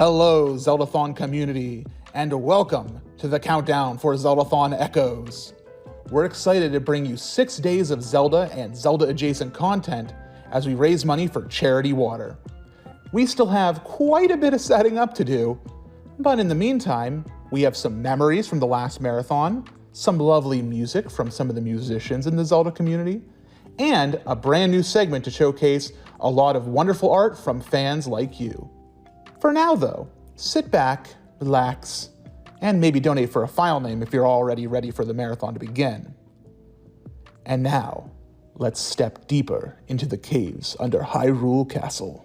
Hello, Zeldathon community, and welcome to the countdown for Zeldathon Echoes. We're excited to bring you 6 days of Zelda and Zelda-adjacent content as we raise money for Charity Water. We still have quite a bit of setting up to do, but in the meantime, we have some memories from the last marathon, some lovely music from some of the musicians in the Zelda community, and a brand new segment to showcase a lot of wonderful art from fans like you. For now, though, sit back, relax, and maybe donate for a file name if you're already ready for the marathon to begin. And now, let's step deeper into the caves under Hyrule Castle.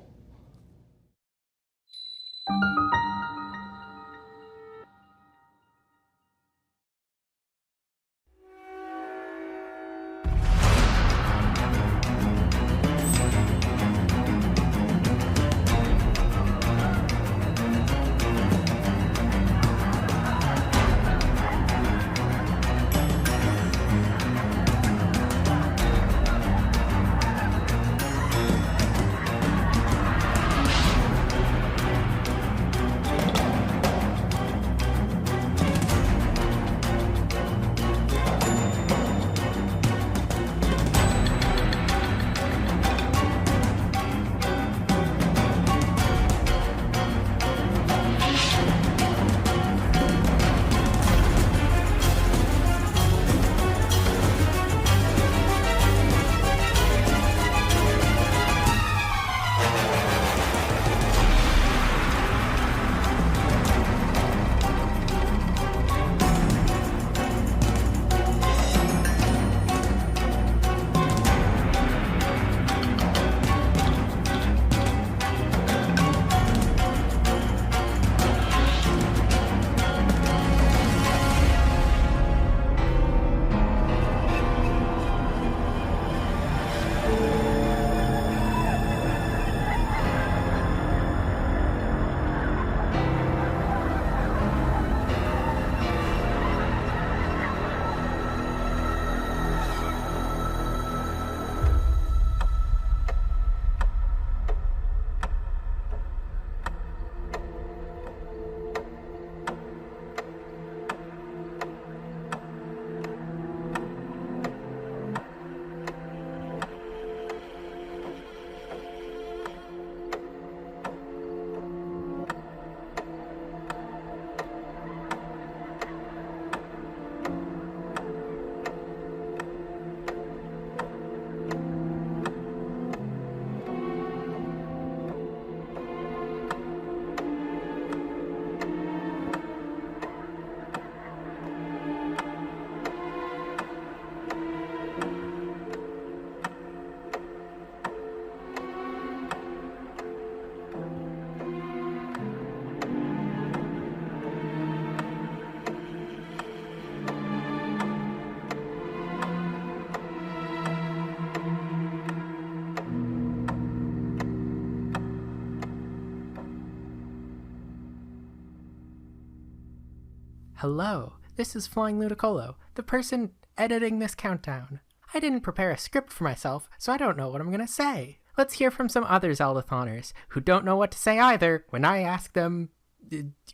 Hello, this is Flying Ludicolo, the person editing this countdown. I didn't prepare a script for myself, so I don't know what I'm gonna say. Let's hear from some other Zeldathoners who don't know what to say either when I ask them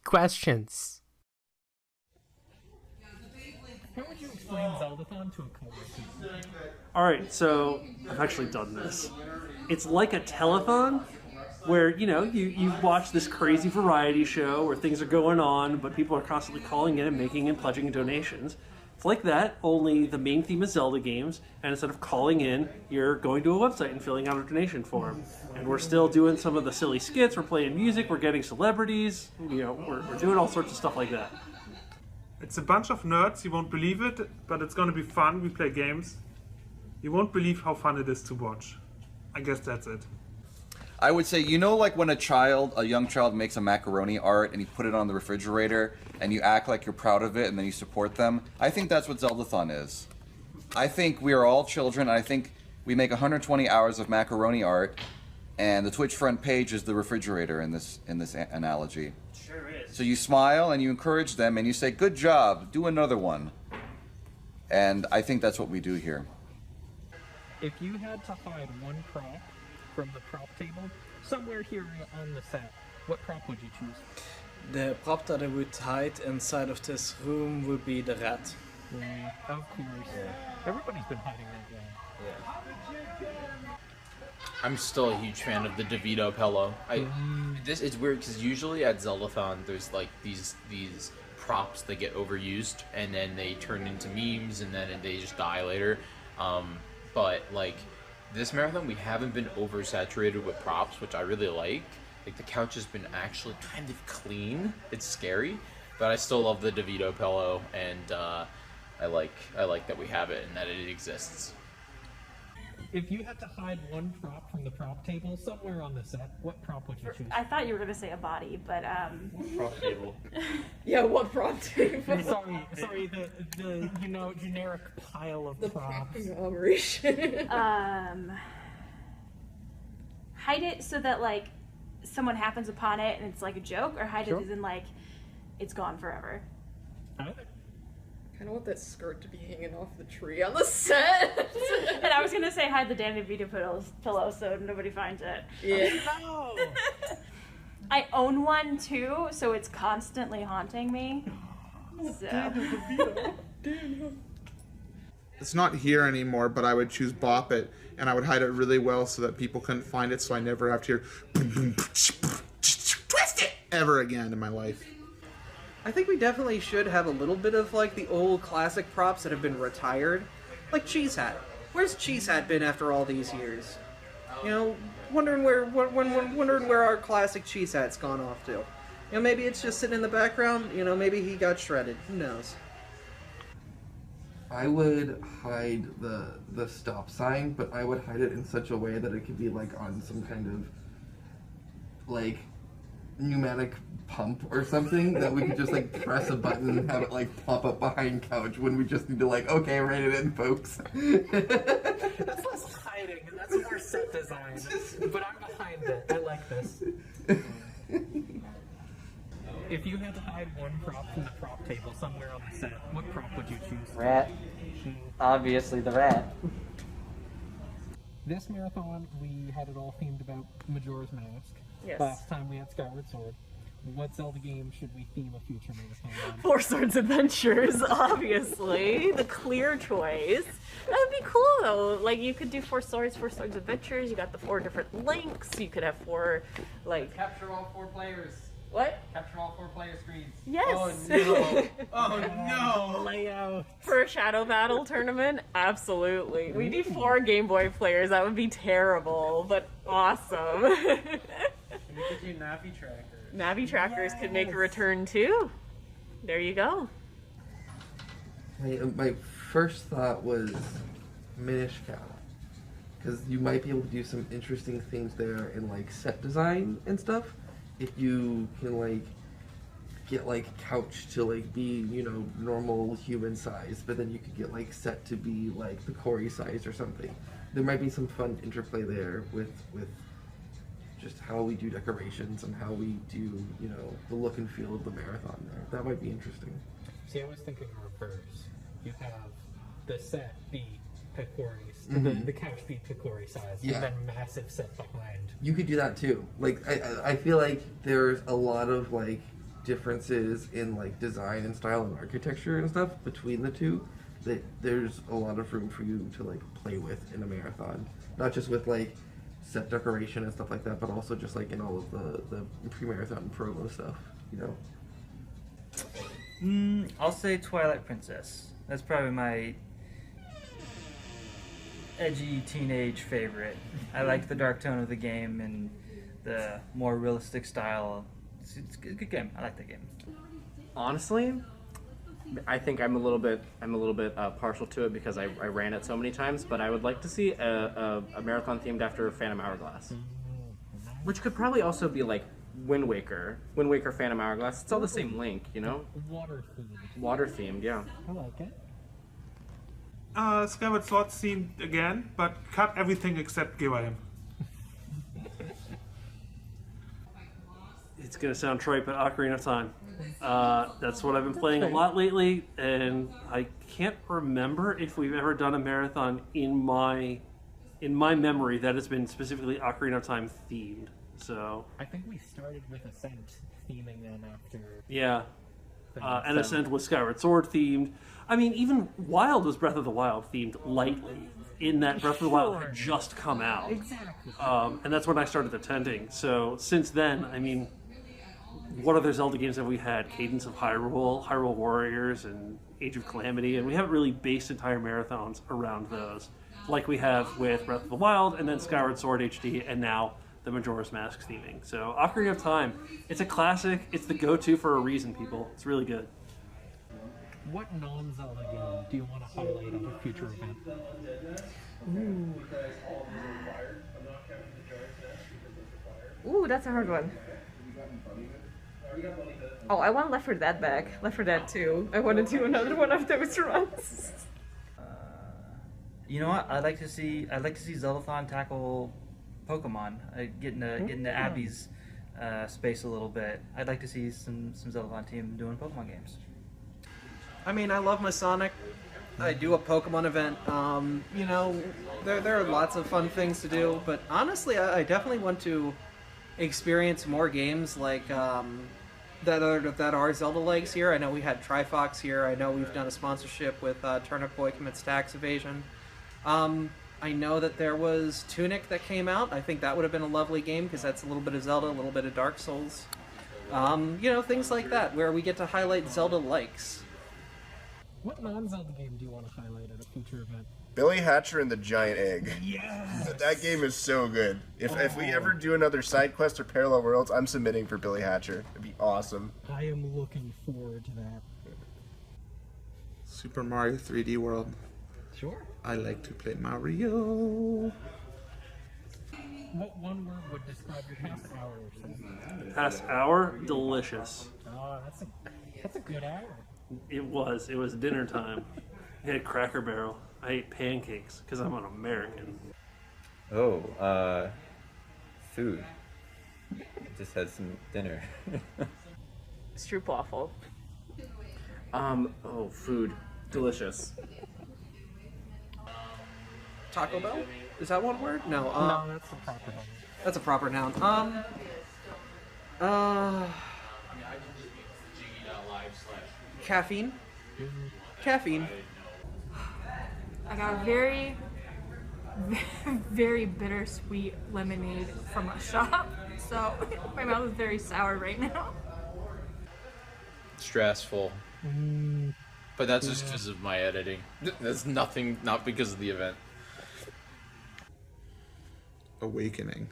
questions. How would you explain Zeldathon to a coworker? Alright, so I've actually done this. It's like a telethon where, you watch this crazy variety show where things are going on, but people are constantly calling in and making and pledging donations. It's like that, only the main theme is Zelda games, and instead of calling in, you're going to a website and filling out a donation form. And we're still doing some of the silly skits, we're playing music, we're getting celebrities, we're doing all sorts of stuff like that. It's a bunch of nerds, you won't believe it, but it's gonna be fun. We play games. You won't believe how fun it is to watch. I guess that's it. I would say, like when a young child makes a macaroni art and you put it on the refrigerator and you act like you're proud of it and then you support them? I think that's what Zeldathon is. I think we are all children. I think we make 120 hours of macaroni art, and the Twitch front page is the refrigerator in this analogy. Sure is. So you smile and you encourage them and you say, "Good job, do another one." And I think that's what we do here. If you had to hide one prop from the prop table somewhere here on the set, What prop would you choose? The prop that I would hide inside of this room would be the rat. Of course. Everybody's been hiding that way. I'm still a huge fan of the DeVito pillow. This is weird because usually at Zeldathon there's like these props that get overused and then they turn into memes and then they just die later. But like this marathon, we haven't been oversaturated with props, which I really like. Like the couch has been actually kind of clean. It's scary, but I still love the DeVito pillow, and I like that we have it and that it exists. If you had to hide one prop from the prop table somewhere on the set, what prop would you choose? I thought you were gonna say a body, but Prop table. Yeah, what prop table? Sorry, the generic pile of props. Conglomeration. hide it so that like someone happens upon it and it's like a joke, or hide it as in like it's gone forever. Either. Kind of want that skirt to be hanging off the tree on the set. And I was gonna say hide the Danny DeVito pillow so nobody finds it. Yeah. No. I own one too, so it's constantly haunting me. So. It's not here anymore, but I would choose Bop It, and I would hide it really well so that people couldn't find it, so I never have to hear boom, boom, twist it ever again in my life. I think we definitely should have a little bit of like the old classic props that have been retired, like Cheese Hat. Where's Cheese Hat been after all these years? You know, wondering where our classic Cheese Hat's gone off to. You know, maybe it's just sitting in the background. You know, maybe he got shredded. Who knows? I would hide the stop sign, but I would hide it in such a way that it could be like on some kind of like pneumatic pump or something that we could just like press a button and have it like pop up behind couch when we just need to like, okay, write it in, folks. That's less hiding, and that's more set design. But I'm behind it. I like this. If you had to hide one prop from the prop table somewhere on the set, what prop would you choose? Rat. Obviously the rat. This marathon, we had it all themed about Majora's Mask. Yes. Last time we had Skyward Sword. What Zelda game should we theme a future marathon on? Four Swords Adventures, obviously. The clear choice. That would be cool though. Like you could do Four Swords Adventures, you got the 4 different links, you could have 4 like Capture all 4 players. what? Capture all 4 player screens. Yes. Oh no. Oh no. Layout. For a Shadow Battle tournament? Absolutely. We need 4 Game Boy players. That would be terrible, but awesome. We could do Navi trackers. Navi trackers could make a return too. There you go. My first thought was Minish Cow, because you might be able to do some interesting things there in like set design and stuff. If you can like get like couch to like be, you know, normal human size, but then you could get like set to be like the Corey size or something. There might be some fun interplay there with just how we do decorations and how we do, you know, the look and feel of the marathon there. That might be interesting. See, I was thinking reverse. You have the set be Picori's, the couch be Picori size, Yeah. and then massive set behind. You could do that too. Like I feel like there's a lot of like differences in like design and style and architecture and stuff between the two. That there's a lot of room for you to like play with in a marathon. Not just with like set decoration and stuff like that, but also just like in all of the pre-marathon promo stuff, you know? I'll say Twilight Princess. That's probably my edgy teenage favorite. I like the dark tone of the game and the more realistic style. It's a good game. I like that game. Honestly, I think I'm a little bit partial to it because I ran it so many times. But I would like to see a marathon themed after Phantom Hourglass, which could probably also be like Wind Waker, Phantom Hourglass. It's all the same link, you know. Water themed, yeah. I like it. Skyward Sword themed again, but cut everything except Givaim. It's gonna sound trite, but Ocarina of Time. That's what I've been playing a lot lately, and I can't remember if we've ever done a marathon in my memory that has been specifically Ocarina of Time themed. So I think we started with Ascent theming them after. yeah, and So- Ascent was Skyward Sword themed. I mean, even Wild was Breath of the Wild themed lightly, in that Breath of the Wild had just come out. Exactly. And that's when I started attending. So since then, I mean, what other Zelda games have we had? Cadence of Hyrule, Hyrule Warriors, and Age of Calamity, and we haven't really based entire marathons around those, like we have with Breath of the Wild, and then Skyward Sword HD, and now the Majora's Mask theming. So Ocarina of Time, it's a classic. It's the go-to for a reason, people. It's really good. What non-Zelda game do you want to highlight on a future event? Ooh, that's a hard one. Oh, I want Left 4 Dead back. Left 4 Dead 2. I want to do another one of those runs. You know what? I'd like to see Zeldathon tackle Pokemon. Get into Abby's space a little bit. I'd like to see some Zeldathon team doing Pokemon games. I mean, I love my Sonic. I do a Pokemon event. You know, there are lots of fun things to do, but honestly, I definitely want to experience more games like that are Zelda legs here. I know we had Trifox here. I know we've done a sponsorship with Turnip Boy Commits Tax Evasion. I know that there was Tunic that came out. I think that would have been a lovely game because that's a little bit of Zelda, a little bit of Dark Souls. You know, things like that where we get to highlight Zelda likes. What non-Zelda game do you want to highlight at a future event? Billy Hatcher and the Giant Egg. Yes! That game is so good. If we ever do another side quest or Parallel Worlds, I'm submitting for Billy Hatcher. It'd be awesome. I am looking forward to that. Super Mario 3D World. Sure. I like to play Mario. What one word would describe your past hour or so? Past hour, delicious. Oh, that's a good hour. It was dinner time. I had Cracker Barrel. I ate pancakes because I'm an American. Oh, food. Just had some dinner. Stroopwafel. Oh, food. Delicious. Taco Bell? Is that one word? No. No, that's a proper noun. That's a proper noun. Caffeine. Caffeine. I got a very, very bittersweet lemonade from a shop, so my mouth is very sour right now. Stressful. But that's just because of my editing. That's nothing, not because of the event. Awakening.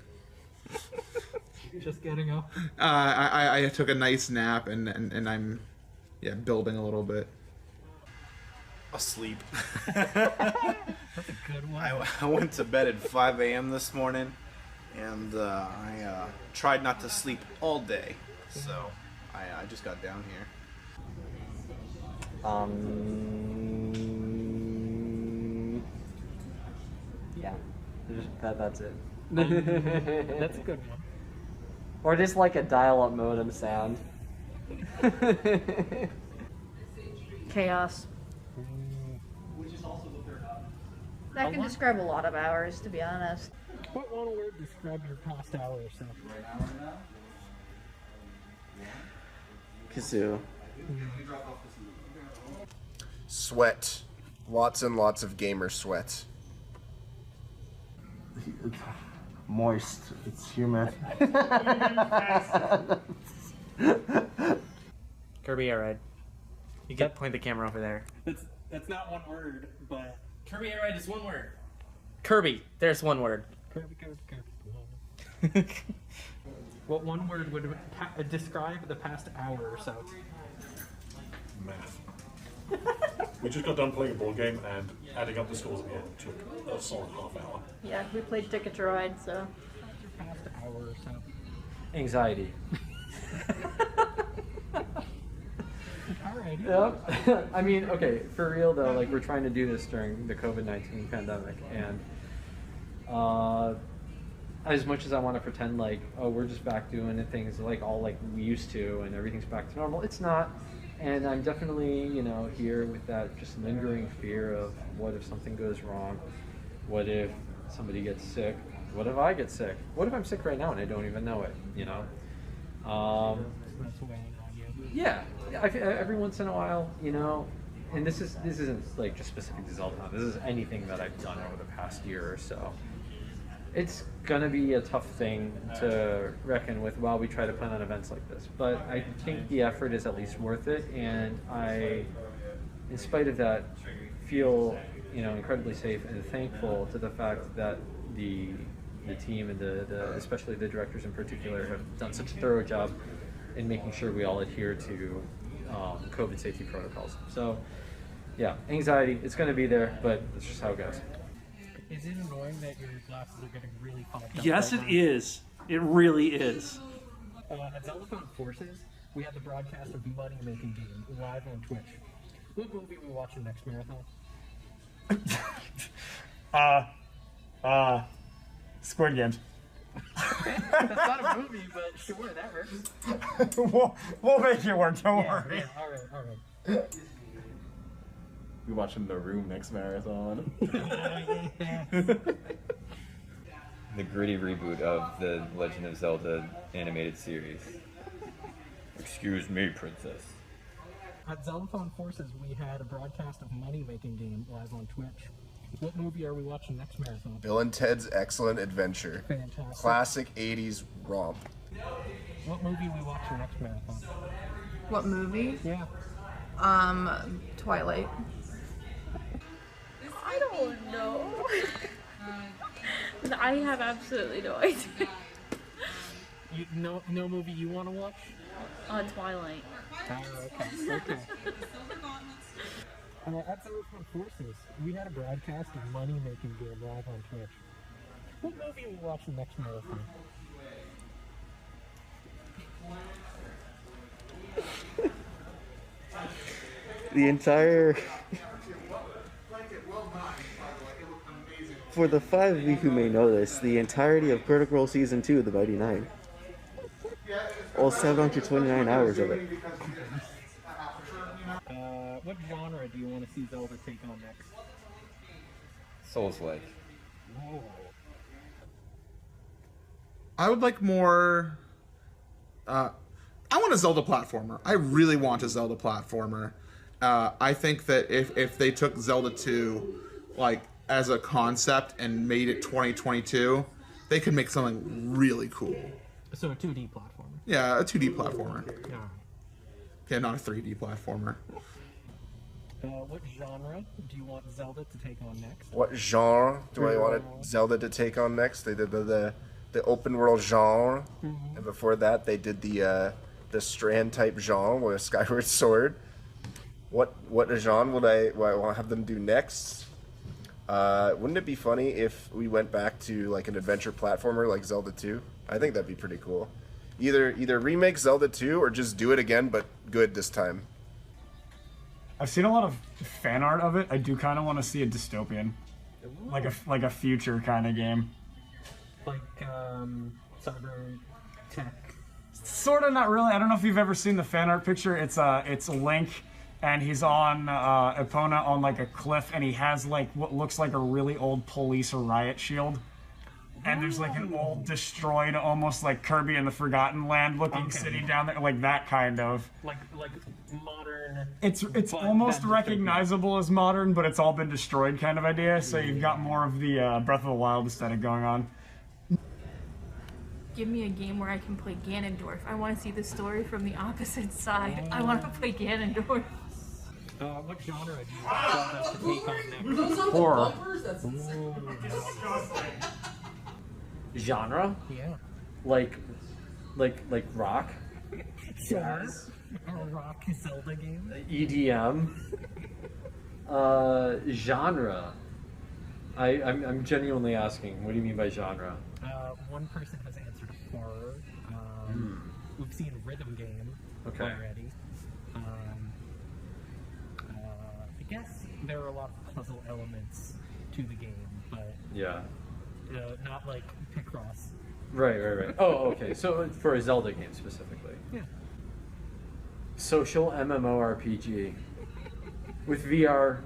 Just getting up. I took a nice nap and I'm building a little bit. Asleep. That's a good one. I went to bed at 5 a.m. this morning, and I tried not to sleep all day, so I just got down here. Yeah. That's it. That's a good one. Or just like a dial-up modem sound. Chaos. That can describe a lot of hours, to be honest. What one word describe your past hour or so? Kazoo. Sweat. Lots and lots of gamer sweat. It's moist. It's humid. Kirby, Air Ride. You can point the camera over there. That's not one word, but Kirby Air Ride is one word. Kirby, there's one word. Kirby. What one word would describe the past hour or so? Math. We just got done playing a board game, and adding up the scores at the end took a solid half hour. Yeah, we played Ticket to Ride, so. Past hour or so. Anxiety. Alrighty. Yep. I mean, okay, for real though, like we're trying to do this during the COVID-19 pandemic, and as much as I want to pretend like, oh, we're just back doing things like all like we used to and everything's back to normal, it's not. And I'm definitely, here with that just lingering fear of what if something goes wrong? What if somebody gets sick? What if I get sick? What if I'm sick right now and I don't even know it? You know. That's weighing on you. Yeah, every once in a while, you know, and this isn't like just specific to Zelda. This is anything that I've done over the past year or so. It's gonna be a tough thing to reckon with while we try to plan on events like this, but I think the effort is at least worth it, and I, in spite of that, feel incredibly safe and thankful to the fact that the team and especially the directors in particular have done such a thorough job in making sure we all adhere to COVID safety protocols. So, yeah, anxiety, it's going to be there, but that's just how it goes. Is it annoying that your glasses are getting really fogged up? Yes, it is. It really is. At Zeldathon Forces, we had the broadcast of Money Making Game live on Twitch. What movie are we watching next marathon? Squid Games. That's not a movie, but sure, that works. we'll make it work, don't worry. Yeah, all right. We watching The Room next marathon. The gritty reboot of the Legend of Zelda animated series. Excuse me, princess. At Zeldathon Forces, we had a broadcast of Money Making Game live on Twitch. What movie are we watching next marathon? Bill and Ted's Excellent Adventure. Fantastic. Classic 80s romp. What movie are we watching next marathon? What movie? Yeah. Twilight. I don't know. I have absolutely no idea. No movie you want to watch? Twilight. Okay. At Zeldathon Forces, we had a broadcast of Money Making Game live on Twitch. What movie are we watching next marathon? The entire... For the 5 of you who may know this, the entirety of Critical Role Season 2 of the Mighty Nine. All 729 hours of it. What genre do you want to see Zelda take on next? Souls-like. Oh. I would like more... I want a Zelda platformer. I really want a Zelda platformer. I think that if they took Zelda 2, like, as a concept and made it 2022, they could make something really cool. So a 2D platformer. Yeah, a 2D platformer. Yeah. Yeah, not a 3D platformer. What genre do you want Zelda to take on next? What genre do I want Zelda to take on next? They did the open world genre, and before that they did the strand type genre with a Skyward Sword. What genre would I want to have them do next? Wouldn't it be funny if we went back to like an adventure platformer like Zelda 2? I think that'd be pretty cool. Either remake Zelda 2 or just do it again, but good this time. I've seen a lot of fan art of it. I do kind of want to see a dystopian, like a future kind of game. Like cyber tech. Sort of, not really. I don't know if you've ever seen the fan art picture. It's Link, and he's on Epona on like a cliff, and he has like what looks like a really old police or riot shield. And there's like an old, destroyed, almost like Kirby in the Forgotten Land looking city down there, like that kind of. Like modern. It's almost recognizable as modern, but it's all been destroyed kind of idea. So you've got more of the Breath of the Wild aesthetic going on. Give me a game where I can play Ganondorf. I want to see the story from the opposite side. I want to play Ganondorf. What genre do you want Zelda to take on next? Horror. Genre? Yeah. Like rock? Sure. A rock Zelda game? EDM? Genre? I'm genuinely asking, what do you mean by genre? One person has answered horror. We've seen rhythm game already. I guess there are a lot of puzzle elements to the game, but Yeah. Not like Picross. Right. Oh, okay. So for a Zelda game specifically. Yeah. Social MMORPG. With VR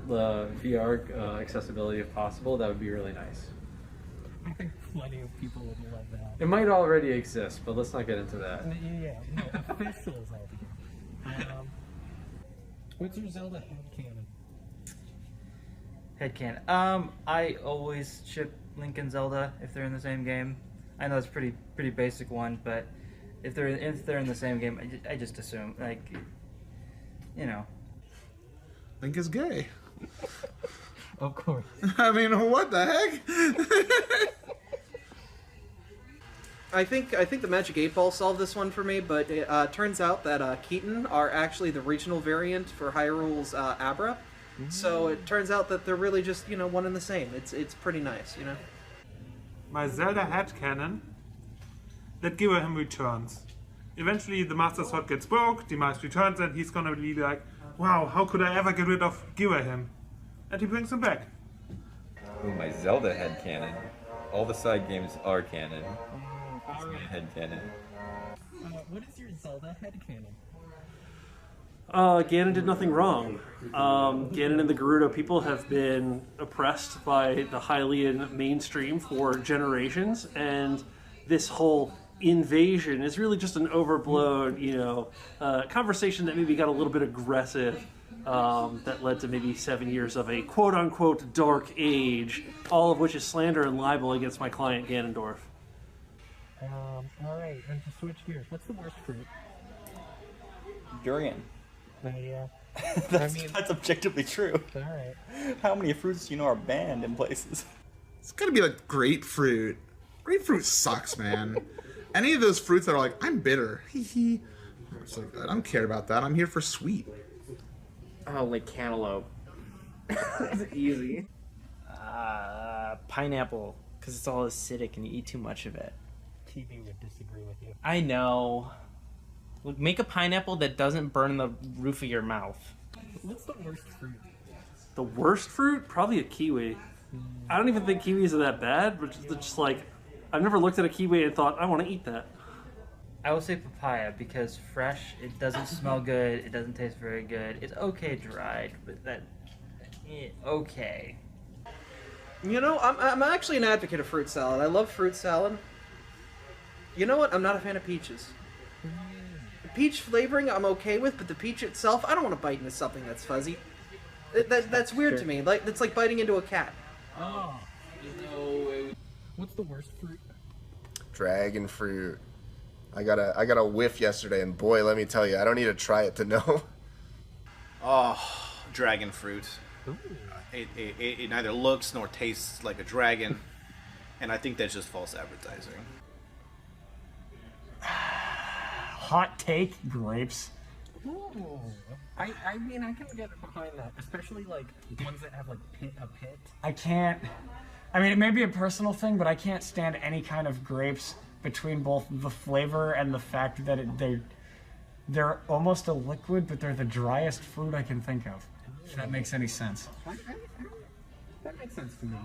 accessibility if possible, that would be really nice. I think plenty of people would love that. It might already exist, but let's not get into that. Yeah, no, official Zelda game. What's your Zelda headcanon? Headcanon. I always ship Link and Zelda if they're in the same game. I know it's pretty basic one, but if they're in the same game, I just assume, like, you know. Link is gay. Of course. I mean, what the heck? I think the Magic 8 Ball solved this one for me, but it turns out that Keaton are actually the regional variant for Hyrule's Abra. So it turns out that they're really just, one and the same. It's pretty nice, My Zelda headcanon, that Gewahim returns. Eventually the Master Sword gets broke, Demise returns, and he's gonna be like, wow, how could I ever get rid of Gewahim? And he brings him back. Ooh, my Zelda headcanon. All the side games are canon. It's my headcanon. What is your Zelda headcanon? Ganon did nothing wrong. Ganon and the Gerudo people have been oppressed by the Hylian mainstream for generations, and this whole invasion is really just an overblown, conversation that maybe got a little bit aggressive, that led to maybe 7 years of a quote-unquote dark age, all of which is slander and libel against my client Ganondorf. Alright, and to switch gears, what's the worst fruit? Durian. Yeah. That's objectively true. Alright. How many fruits do you know are banned in places? It's gotta be like grapefruit. Grapefruit sucks, man. Any of those fruits that are like, I'm bitter. Hee. It's like, I don't care about that. I'm here for sweet. Oh, like cantaloupe. It's easy. Pineapple, because it's all acidic and you eat too much of it. TV would disagree with you. I know. Make a pineapple that doesn't burn the roof of your mouth. What's the worst fruit? The worst fruit? Probably a kiwi. I don't even think kiwis are that bad, but just like, I've never looked at a kiwi and thought, I want to eat that. I would say papaya because fresh, it doesn't smell good, it doesn't taste very good. It's okay dried, but okay. I'm actually an advocate of fruit salad. I love fruit salad. You know what? I'm not a fan of peaches. The peach flavoring I'm okay with, but the peach itself, I don't want to bite into something that's fuzzy. That's weird to me. Like it's like biting into a cat. Oh. What's the worst fruit? Dragon fruit. I got a whiff yesterday, and boy, let me tell you, I don't need to try it to know. Oh, dragon fruit. It neither looks nor tastes like a dragon, and I think that's just false advertising. Hot take, grapes. Ooh. I mean, I can get behind that, especially like ones that have like a pit. I can't. I mean, it may be a personal thing, but I can't stand any kind of grapes between both the flavor and the fact that they're almost a liquid, but they're the driest fruit I can think of. If that makes any sense. That makes sense to me.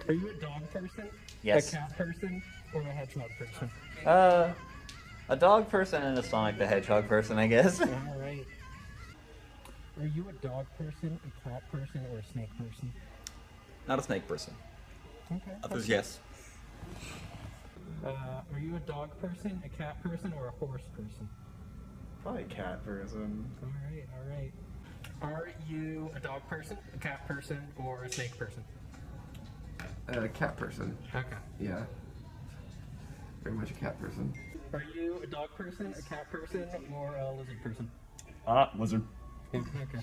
Are you a dog person? Yes. A cat person? Or a hedgehog person? A dog person and a Sonic the Hedgehog person, I guess. Alright. Are you a dog person, a cat person, or a snake person? Not a snake person. Okay. Others, yes. Are you a dog person, a cat person, or a horse person? Probably a cat person. Alright. Are you a dog person, a cat person, or a snake person? Cat person. Okay. Yeah. Very much a cat person. Are you a dog person, a cat person, or a lizard person? Lizard. Okay.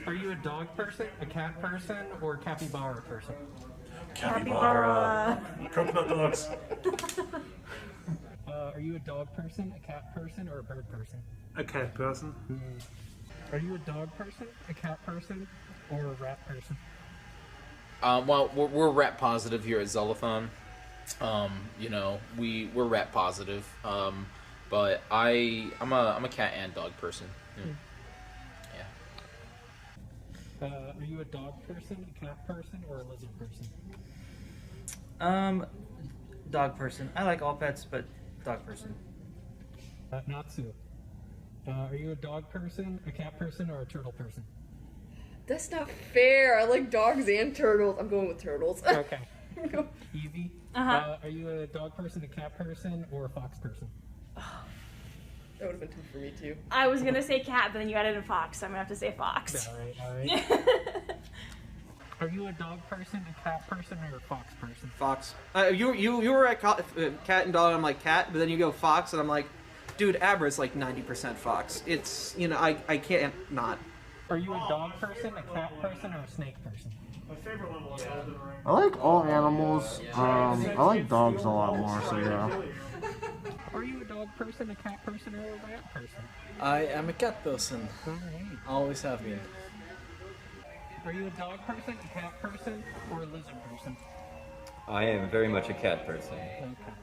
Are you a dog person, a cat person, or a capybara person? Capybara. Coconut dogs. Are you a dog person, a cat person, or a bird person? A cat person. Are you a dog person, a cat person, or a rat person? Well, we're rat positive here at Zeldathon. We're rat positive. But I'm a cat and dog person. Yeah. Are you a dog person, a cat person, or a lizard person? Dog person. I like all pets, but dog person. Natsu. Are you a dog person, a cat person, or a turtle person? That's not fair. I like dogs and turtles. I'm going with turtles. Okay. Evie, are you a dog person, a cat person, or a fox person? That would have been tough for me too. I was gonna say cat, but then you added a fox, so I'm gonna have to say fox. All right. Are you a dog person, a cat person, or a fox person? Fox. You were at cat and dog. I'm like cat, but then you go fox, and I'm like, dude, Abra's like 90% fox. It's I can't not. Are you a dog person, a cat person, or a snake person? My favorite one was I like all animals. I like dogs a lot more, so yeah. Are you a dog person, a cat person, or a rat person? I am a cat person. All right. Always have been. Are you a dog person, a cat person, or a lizard person? I am very much a cat person. Okay.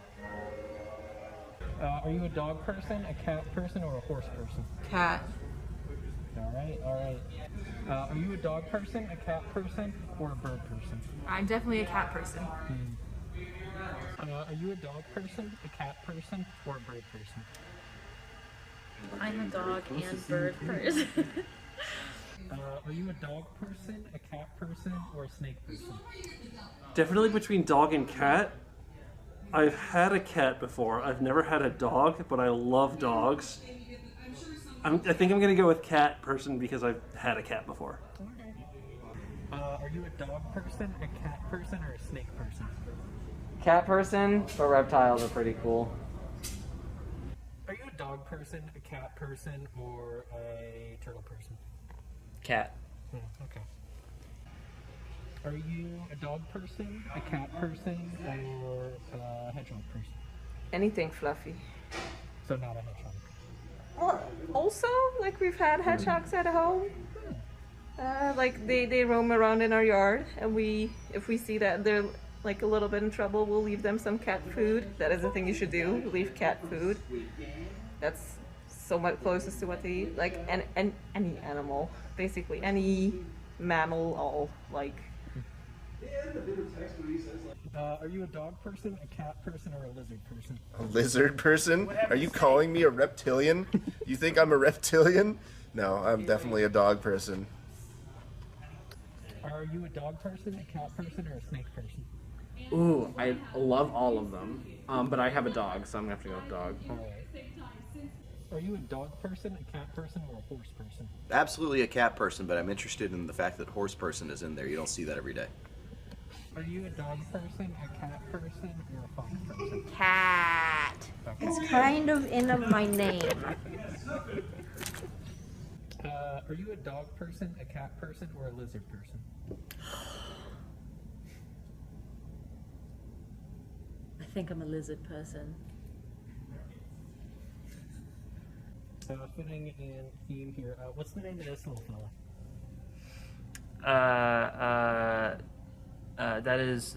Are you a dog person, a cat person, or a horse person? Cat. All right, all right. Are you a dog person, a cat person, or a bird person? I'm definitely a cat person. Are you a dog person, a cat person, or a bird person? I'm a dog and bird person. Are you a dog person, a cat person, or a snake person? Definitely between dog and cat. I've had a cat before. I've never had a dog, but I love dogs. I think I'm going to go with cat person because I've had a cat before. Are you a dog person, a cat person, or a snake person? Cat person, but reptiles are pretty cool. Are you a dog person, a cat person, or a turtle person? Cat. Okay. Are you a dog person, a cat person, or a hedgehog person? Anything fluffy. So not a hedgehog. Well, also, like we've had hedgehogs at home. Like they roam around in our yard, and if we see that they're like a little bit in trouble, we'll leave them some cat food. That is the thing you should do. Leave cat food. That's so much closest to what they eat. Like any animal, basically any mammal, all like. Are you a dog person, a cat person, or a lizard person? A lizard person? Are you calling me a reptilian? You think I'm a reptilian? No, I'm definitely a dog person. Are you a dog person, a cat person, or a snake person? Ooh, I love all of them. But I have a dog, so I'm gonna have to go with dog. Are you a dog person, a cat person, or a horse person? Absolutely a cat person, but I'm interested in the fact that horse person is in there. You don't see that every day. Are you a dog person, a cat person, or a fox person? Cat. Okay. It's kind of in my name. Are you a dog person, a cat person, or a lizard person? I think I'm a lizard person. Fitting in theme here. What's the name of this little fella? That is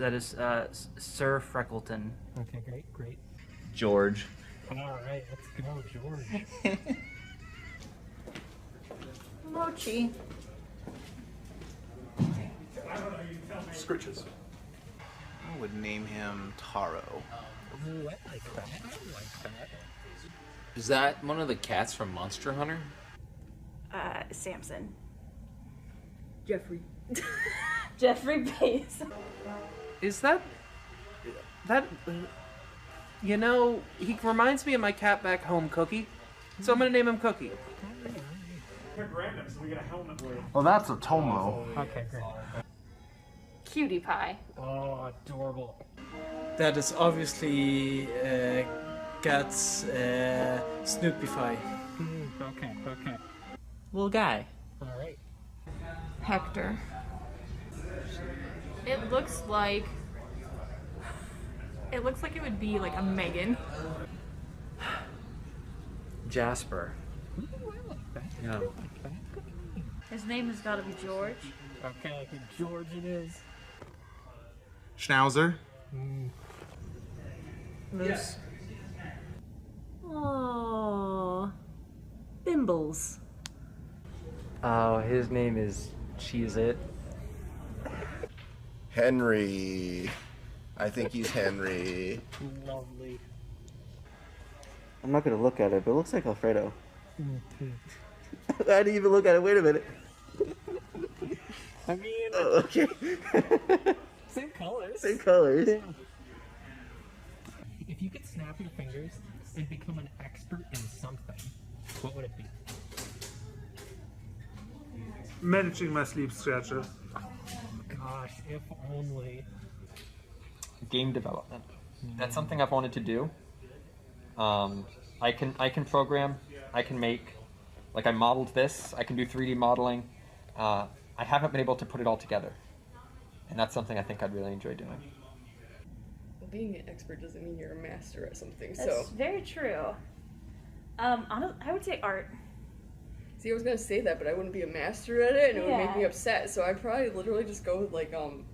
Sir Freckleton. Okay, great. George. All right, let's go, George. Mochi. Scritches. I would name him Taro. Ooh, I like that. I like that. Is that one of the cats from Monster Hunter? Samson. Jeffrey. Jeffrey Bass. Is that he reminds me of my cat back home, Cookie. So I'm gonna name him Cookie. Pick random, so we get a helmet with. Well, that's a Tomo. Okay, great. Cutie Pie. Oh, adorable. That is obviously Cat's Snoopify. Okay. Little guy. All right. Hector. It looks like it would be like a Megan. Jasper. Yeah. His name has got to be George. Okay, George it is. Schnauzer. Moose. Oh, Bimbles. Oh, his name is Cheez-It. Henry. I think he's Henry. Lovely. I'm not gonna look at it, but it looks like Alfredo. I didn't even look at it. Wait a minute. I mean, Okay. same colors. Same colors. Yeah. If you could snap your fingers and become an expert in something, what would it be? Managing my sleep schedule. Gosh, if only. Game development. That's something I've wanted to do. I can program. I can make. Like I modeled this. I can do 3D modeling. I haven't been able to put it all together, and that's something I think I'd really enjoy doing. Well, being an expert doesn't mean you're a master at something. That's so very true. I would say art. See, I was gonna say that, but I wouldn't be a master at it, and it would make Yeah. me upset. So I'd probably literally just go with like some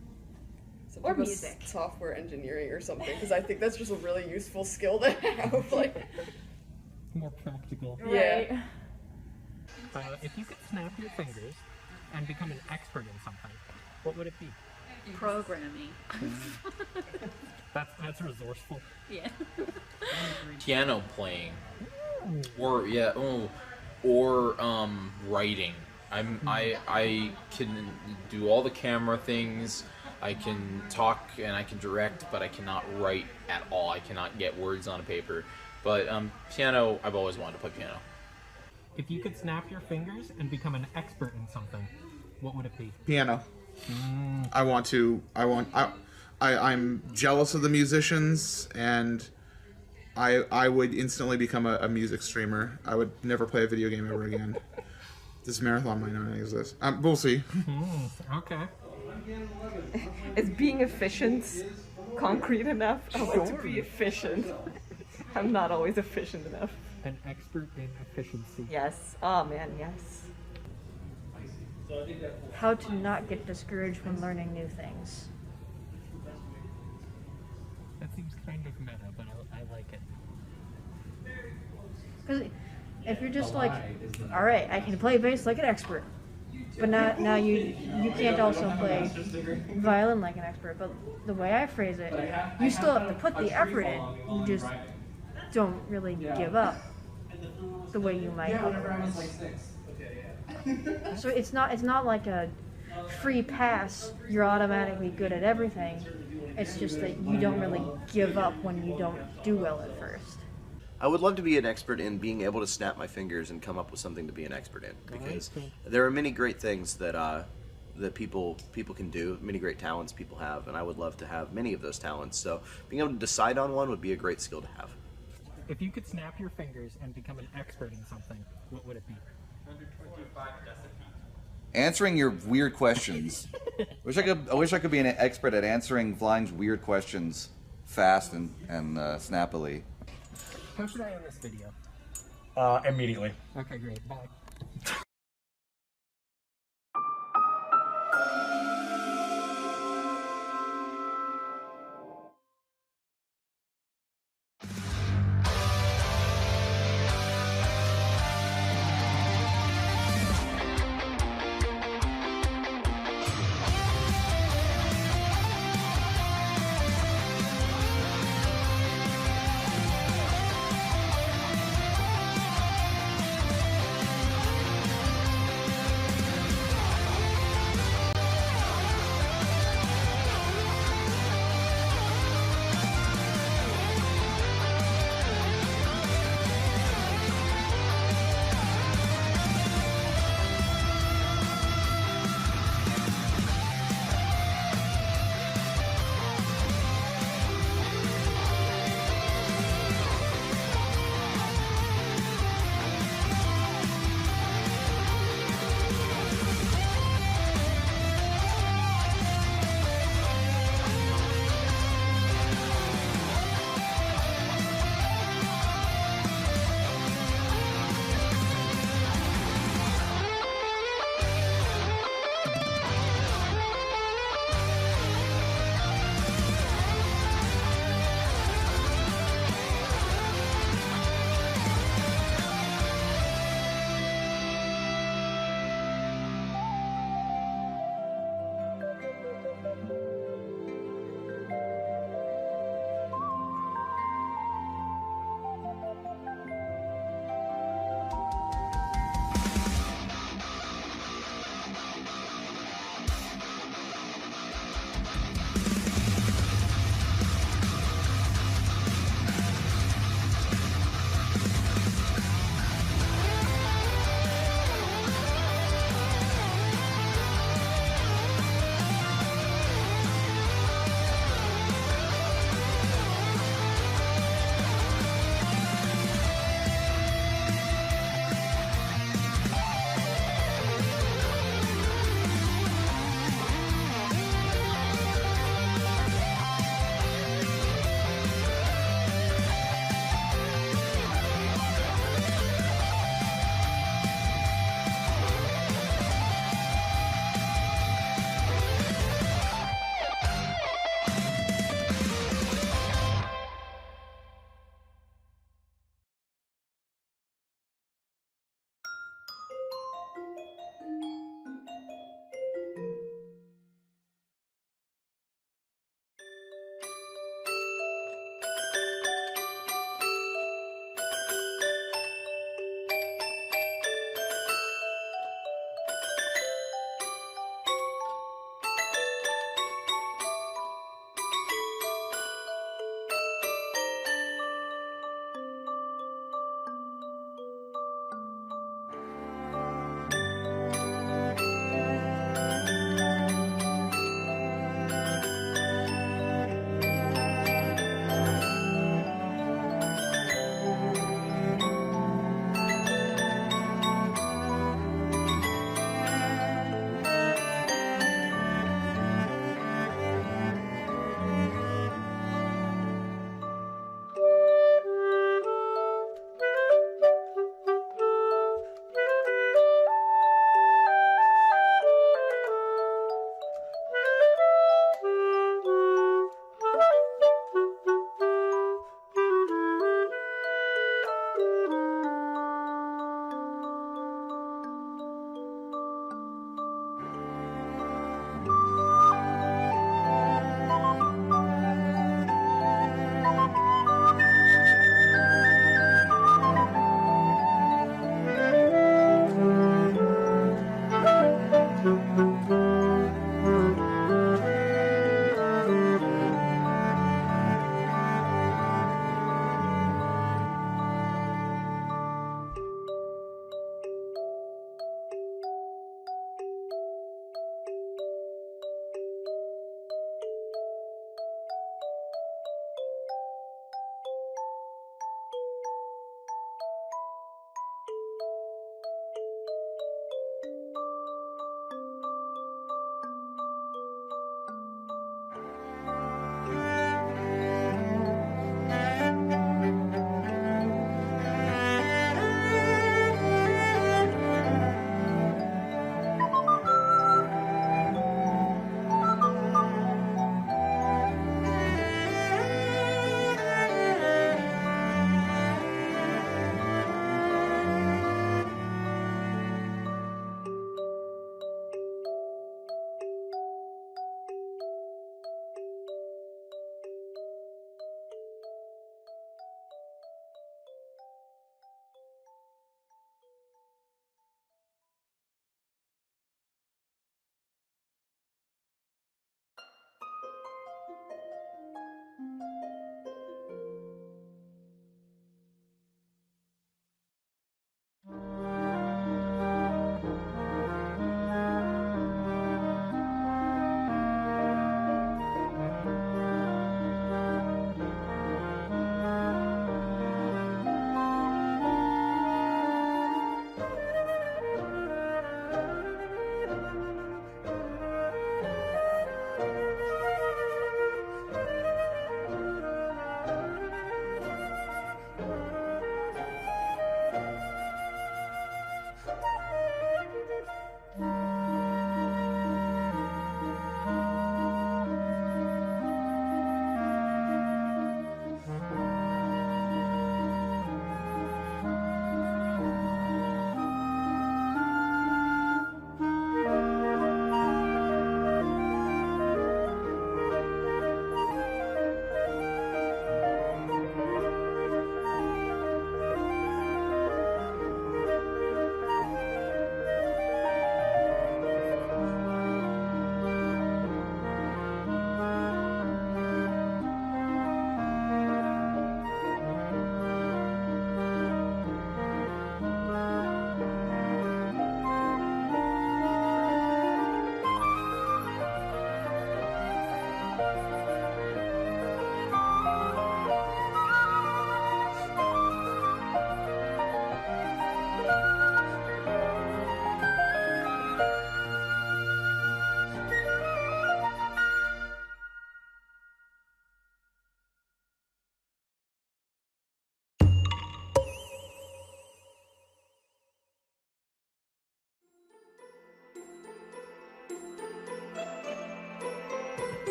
Or type of music. software engineering or something, because I think that's just a really useful skill to have. Like, More practical. yeah. If you could snap your fingers and become an expert in something, what would it be? Programming. That's resourceful. Yeah. Piano playing, or or writing. I can do all the camera things. I can talk and I can direct, but I cannot write at all. I cannot get words on a paper. But piano, I've always wanted to play piano. If you could snap your fingers and become an expert in something, what would it be? Piano. I'm jealous of the musicians, and I would instantly become a music streamer. I would never play a video game ever again. This marathon might not exist. We'll see. Okay. Is being efficient concrete enough? I like to be efficient. I'm not always efficient enough. An expert in efficiency. Yes. Oh man, yes. How to not get discouraged when learning new things. That seems kind of meta, but I like it. Because if you're just like, all right, I can play bass like an expert, but now you can't also play violin like an expert. But the way I phrase it, you still have to put the effort in. You just don't really give up the way you might. So it's not like a free pass. You're automatically good at everything. It's just that you don't really give up when you don't do well at first. I would love to be an expert in being able to snap my fingers and come up with something to be an expert in, because there are many great things that that people can do, many great talents people have, and I would love to have many of those talents. So being able to decide on one would be a great skill to have. If you could snap your fingers and become an expert in something, what would it be? 125 recipes. Answering your weird questions. I wish I could be an expert at answering Vling's weird questions fast and snappily. How should I end this video? Immediately. Okay, great. Bye.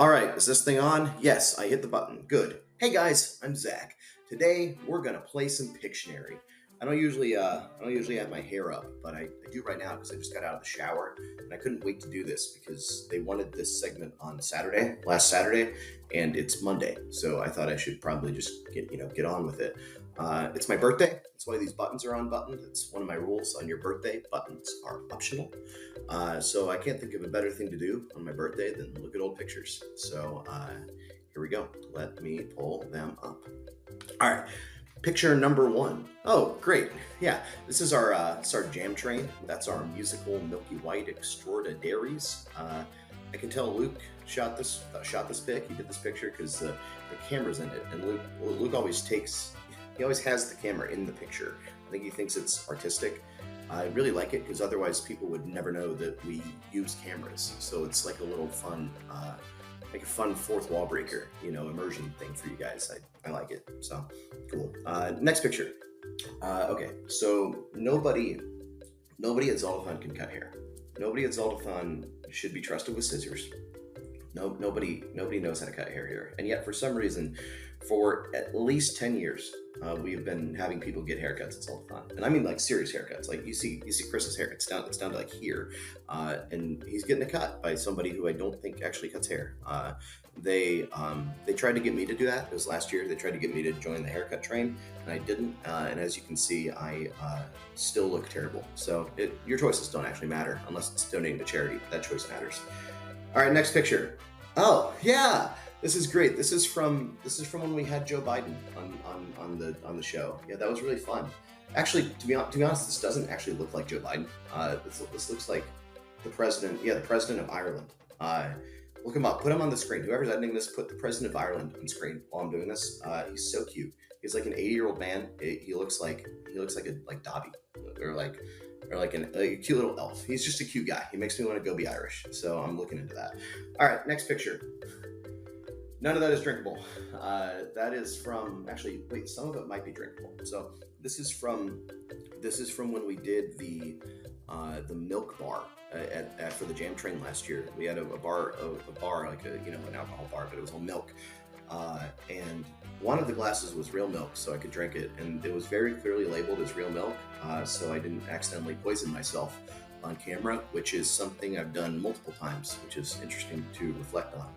All right, is this thing on? Yes, I hit the button. Good. Hey guys, I'm Zach. Today we're gonna play some Pictionary. I don't usually have my hair up, but I do right now because I just got out of the shower and I couldn't wait to do this because they wanted this segment on last Saturday, and it's Monday, so I thought I should probably just get on with it. It's my birthday. That's why these buttons are unbuttoned. It's one of my rules. On your birthday, buttons are optional. So I can't think of a better thing to do on my birthday than look at old pictures. So here we go. Let me pull them up. All right. Picture number 1. Oh, great. Yeah, this is our jam train. That's our musical Milky White extraordinaries. I can tell Luke shot this pic. He did this picture because the camera's in it, and Luke always has the camera in the picture. I think he thinks it's artistic. I really like it because otherwise people would never know that we use cameras. So it's like a little fun, like a fun fourth wall breaker, immersion thing for you guys. I like it. So cool. Next picture. Okay, so nobody at Zeldathon can cut hair. Nobody at Zeldathon should be trusted with scissors. Nobody knows how to cut hair here. And yet, for some reason, for at least 10 years, we have been having people get haircuts at Zeldathon. And I mean like serious haircuts. Like you see Chris's hair, it's down to like here. And he's getting a cut by somebody who I don't think actually cuts hair. They tried to get me to do that. It was last year. They tried to get me to join the haircut train, and I didn't. And as you can see, I still look terrible. So your choices don't actually matter unless it's donating to charity. That choice matters. All right, next picture. Oh yeah, this is great. This is from when we had Joe Biden on the show. Yeah, that was really fun. Actually, to be honest, this doesn't actually look like Joe Biden. This looks like the president. Yeah, the president of Ireland. Look him up. Put him on the screen. Whoever's editing this, put the president of Ireland on screen while I'm doing this. He's so cute. He's like an 80-year-old man. He looks like Dobby, or like a cute little elf. He's just a cute guy. He makes me want to go be Irish. So I'm looking into that. All right, next picture. None of that is drinkable. That is from, actually, wait, some of it might be drinkable. So this is from when we did the milk bar for the jam train last year. We had a bar like an alcohol bar, but it was all milk. And one of the glasses was real milk, so I could drink it, and it was very clearly labeled as real milk, so I didn't accidentally poison myself on camera, which is something I've done multiple times, which is interesting to reflect on.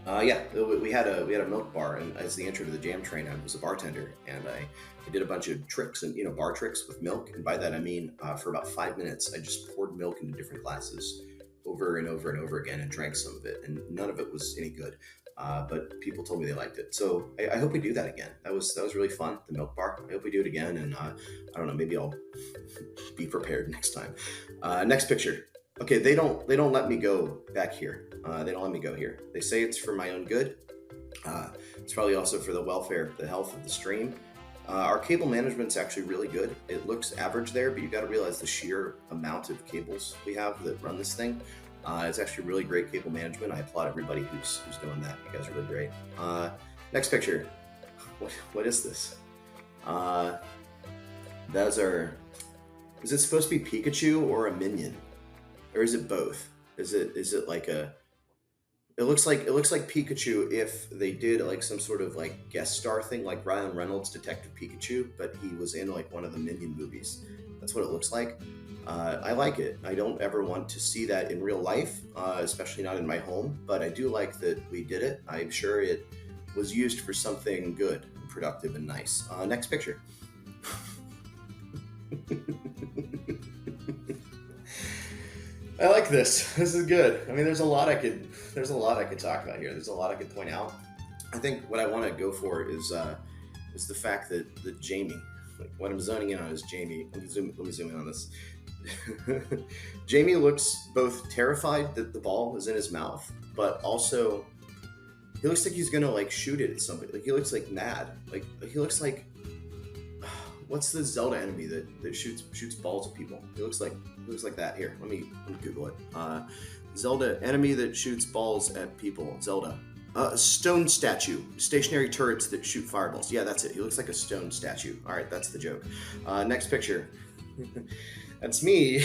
We had a milk bar, and as the intro to the jam train, I was a bartender, and I did a bunch of tricks and bar tricks with milk, and by that I mean for about 5 minutes I just poured milk into different glasses over and over and over again and drank some of it, and none of it was any good. But people told me they liked it, so I hope we do that again. That was really fun. The milk bar. I hope we do it again, and I don't know. Maybe I'll be prepared next time. Next picture. Okay, they don't let me go back here. They don't let me go here. They say it's for my own good. It's probably also for the welfare, the health of the stream. Our cable management's actually really good. It looks average there, but you got to realize the sheer amount of cables we have that run this thing. It's actually really great cable management. I applaud everybody who's doing that. You guys are really great. Next picture. What is this? Is it supposed to be Pikachu or a minion? Or is it both? Is it like a... It looks like Pikachu if they did like some sort of like guest star thing, like Ryan Reynolds Detective Pikachu, but he was in like one of the Minion movies. That's what it looks like. I like it. I don't ever want to see that in real life, especially not in my home, but I do like that we did it. I'm sure it was used for something good, productive, and nice. Next picture. I like this. This is good. I mean, there's a lot I could talk about here. There's a lot I could point out. I think what I want to go for is the fact that Jamie, like what I'm zoning in on is Jamie. Let me zoom in on this. Jamie looks both terrified that the ball is in his mouth, but also he looks like he's gonna like shoot it at somebody. Like he looks like mad. Like he looks like, what's the Zelda enemy that shoots balls at people? He looks like that. Here, let me Google it. Zelda enemy that shoots balls at people. Zelda. Stone statue. Stationary turrets that shoot fireballs. Yeah, that's it. He looks like a stone statue. All right, that's the joke. Next picture. That's me.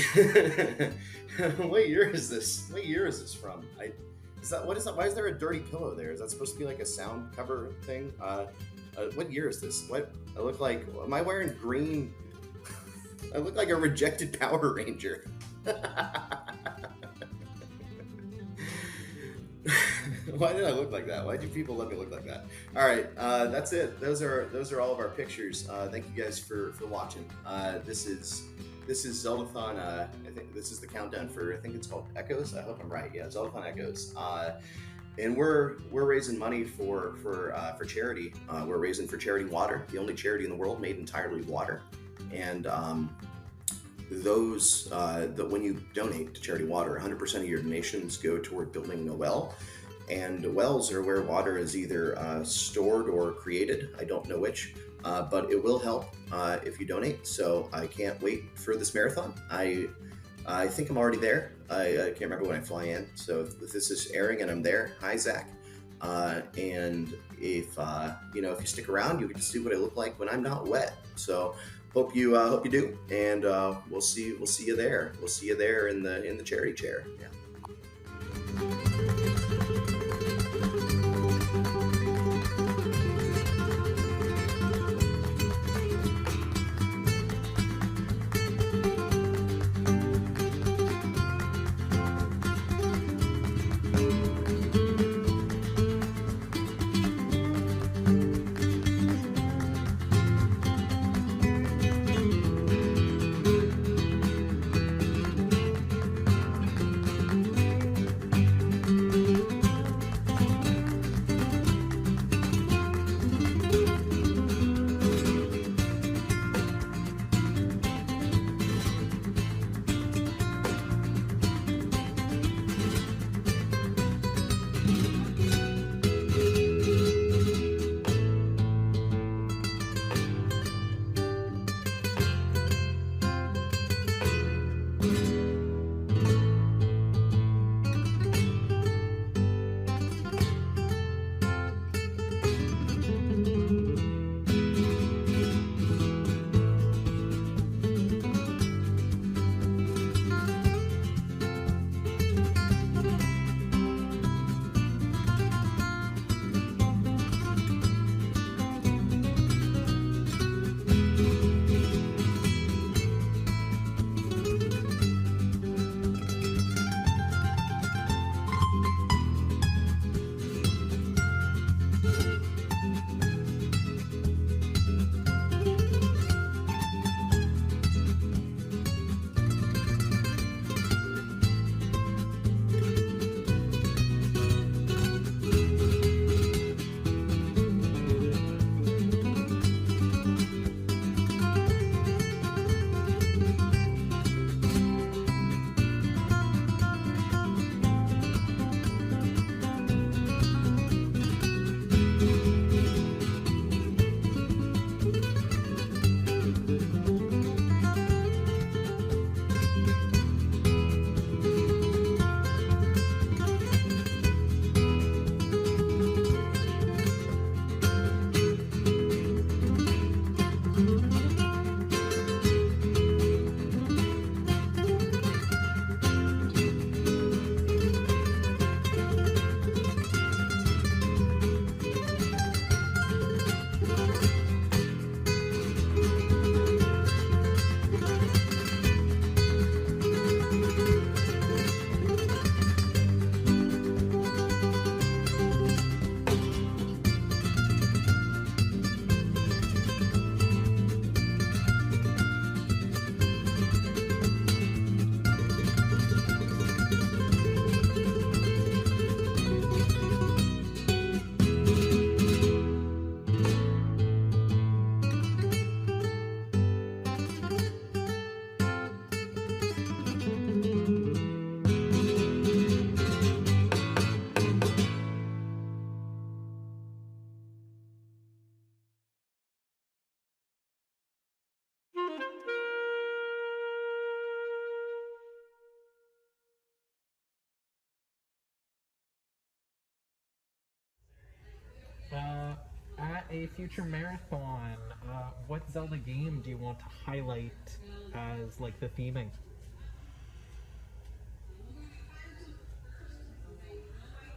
What year is this? What year is this from? What is that? Why is there a dirty pillow there? Is that supposed to be like a sound cover thing? What year is this? What I look like? Am I wearing green? I look like a rejected Power Ranger. Why did I look like that? Why do people let me look like that? All right, that's it. Those are all of our pictures. Thank you guys for watching. This is Zeldathon. I think this is the countdown for. I think it's called Echoes. I hope I'm right. Yeah, Zeldathon Echoes. And we're raising money for charity. We're raising for Charity Water, the only charity in the world made entirely of water. And those that when you donate to Charity Water, 100% of your donations go toward building a well. And wells are where water is either stored or created. I don't know which, but it will help if you donate. So I can't wait for this marathon. I think I'm already there. I can't remember when I fly in. So if this is airing and I'm there, hi Zach. And if if you stick around, you get to see what I look like when I'm not wet. So hope you do, and we'll see you there. We'll see you there in the charity chair. Yeah. a future marathon, what Zelda game do you want to highlight as like the theming?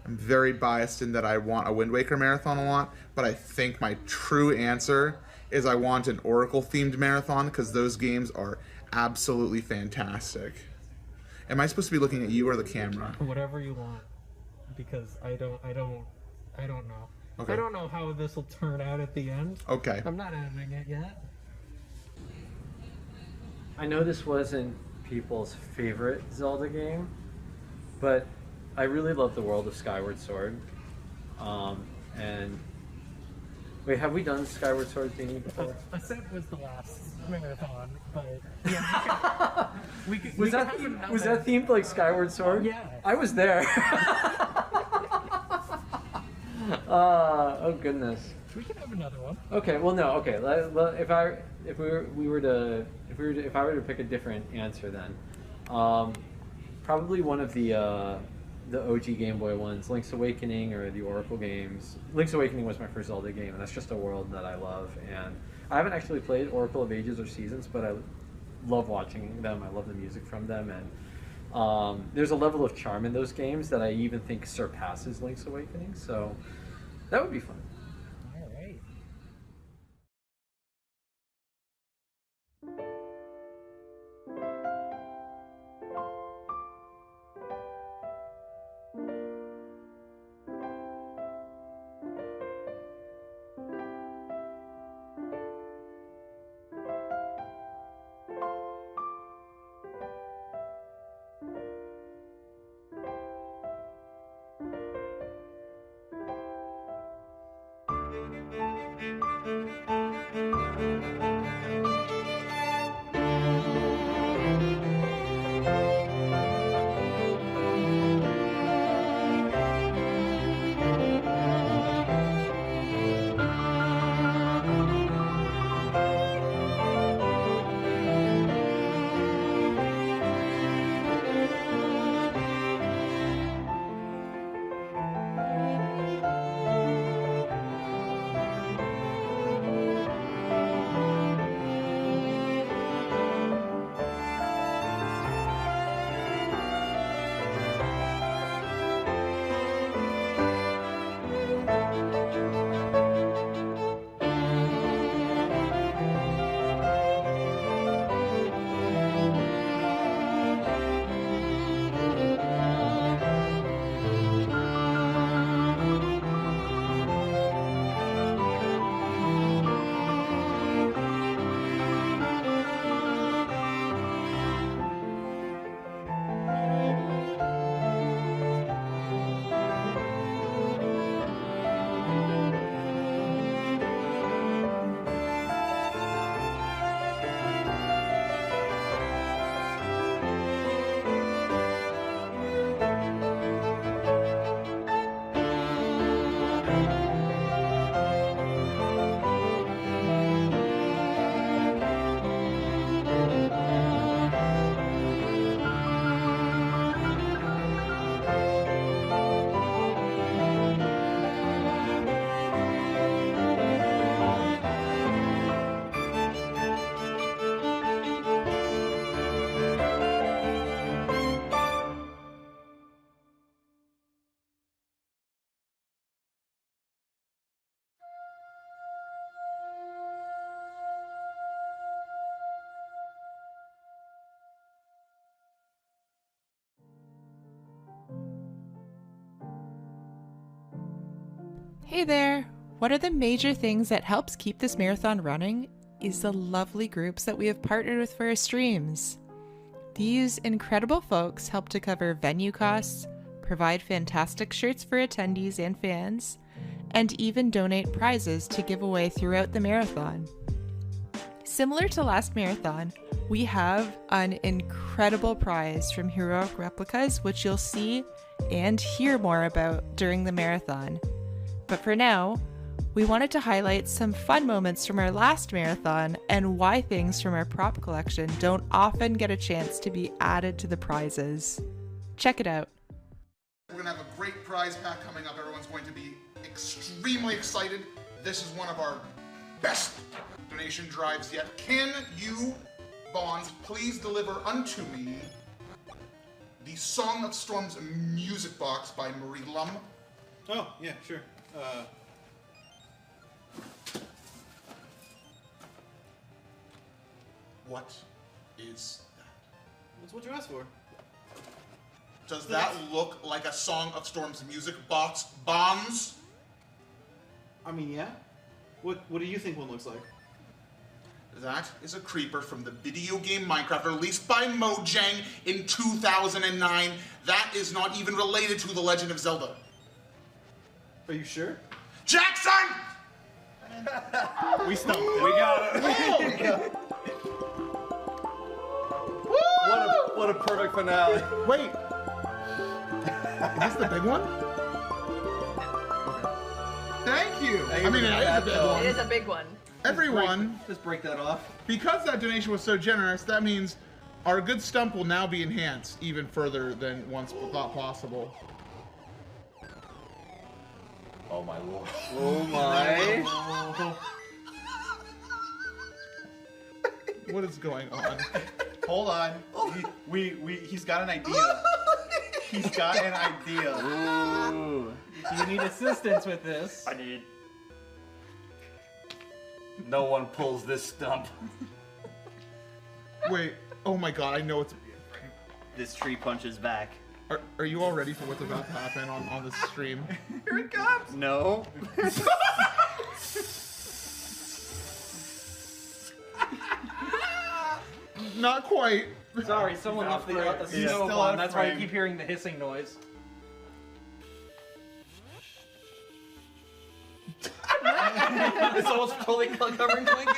I'm very biased in that I want a Wind Waker marathon a lot, but I think my true answer is I want an Oracle-themed marathon because those games are absolutely fantastic. Am I supposed to be looking at you or the camera? Whatever you want, because I don't know. Okay. I don't know how this will turn out at the end. Okay. I'm not editing it yet. I know this wasn't people's favorite Zelda game, but I really love the world of Skyward Sword. And wait, have we done Skyward Sword theme before? Ascent was the last marathon, but yeah, Was that themed like Skyward Sword? Yeah. I was there. Oh goodness. We can have another one. Okay. Well, no. Okay. Well, if I were to pick a different answer, then probably one of the OG Game Boy ones, Link's Awakening or the Oracle games. Link's Awakening was my first Zelda game, and that's just a world that I love. And I haven't actually played Oracle of Ages or Seasons, but I love watching them. I love the music from them, and there's a level of charm in those games that I even think surpasses Link's Awakening. So that would be fun. All right. Hey there! One of the major things that helps keep this marathon running is the lovely groups that we have partnered with for our streams. These incredible folks help to cover venue costs, provide fantastic shirts for attendees and fans, and even donate prizes to give away throughout the marathon. Similar to last marathon, we have an incredible prize from Heroic Replicas, which you'll see and hear more about during the marathon. But for now, we wanted to highlight some fun moments from our last marathon and why things from our prop collection don't often get a chance to be added to the prizes. Check it out. We're going to have a great prize pack coming up. Everyone's going to be extremely excited. this is one of our best donation drives yet. Can you, Bonds, please deliver unto me the Song of Storms music box by Marie Lum? Oh, yeah, sure. What is that? That's what you asked for. Does that look like a Song of Storms music box, Bonds? I mean, yeah. What do you think one looks like? That is a creeper from the video game Minecraft released by Mojang in 2009. That is not even related to The Legend of Zelda. Are you sure? Jackson! We stumped it. We got it. What a perfect finale. Wait. Is this the big one? Thank you. I mean, it is a big one. It is a big one. Everyone, just break that off. Because that donation was so generous, that means our good stump will now be enhanced even further than once thought possible. Oh my lord. Oh my. What is going on? Hold on. He's got an idea. He's got an idea. Ooh. Do you need assistance with this? I need. No one pulls this stump. Wait, oh my god, I know it's... This tree punches back. Are you all ready for what's about to happen on this stream? Here it comes! No. Not quite. Sorry, someone left the stove on. That's why you keep hearing the hissing noise. It's almost fully covering Clinton.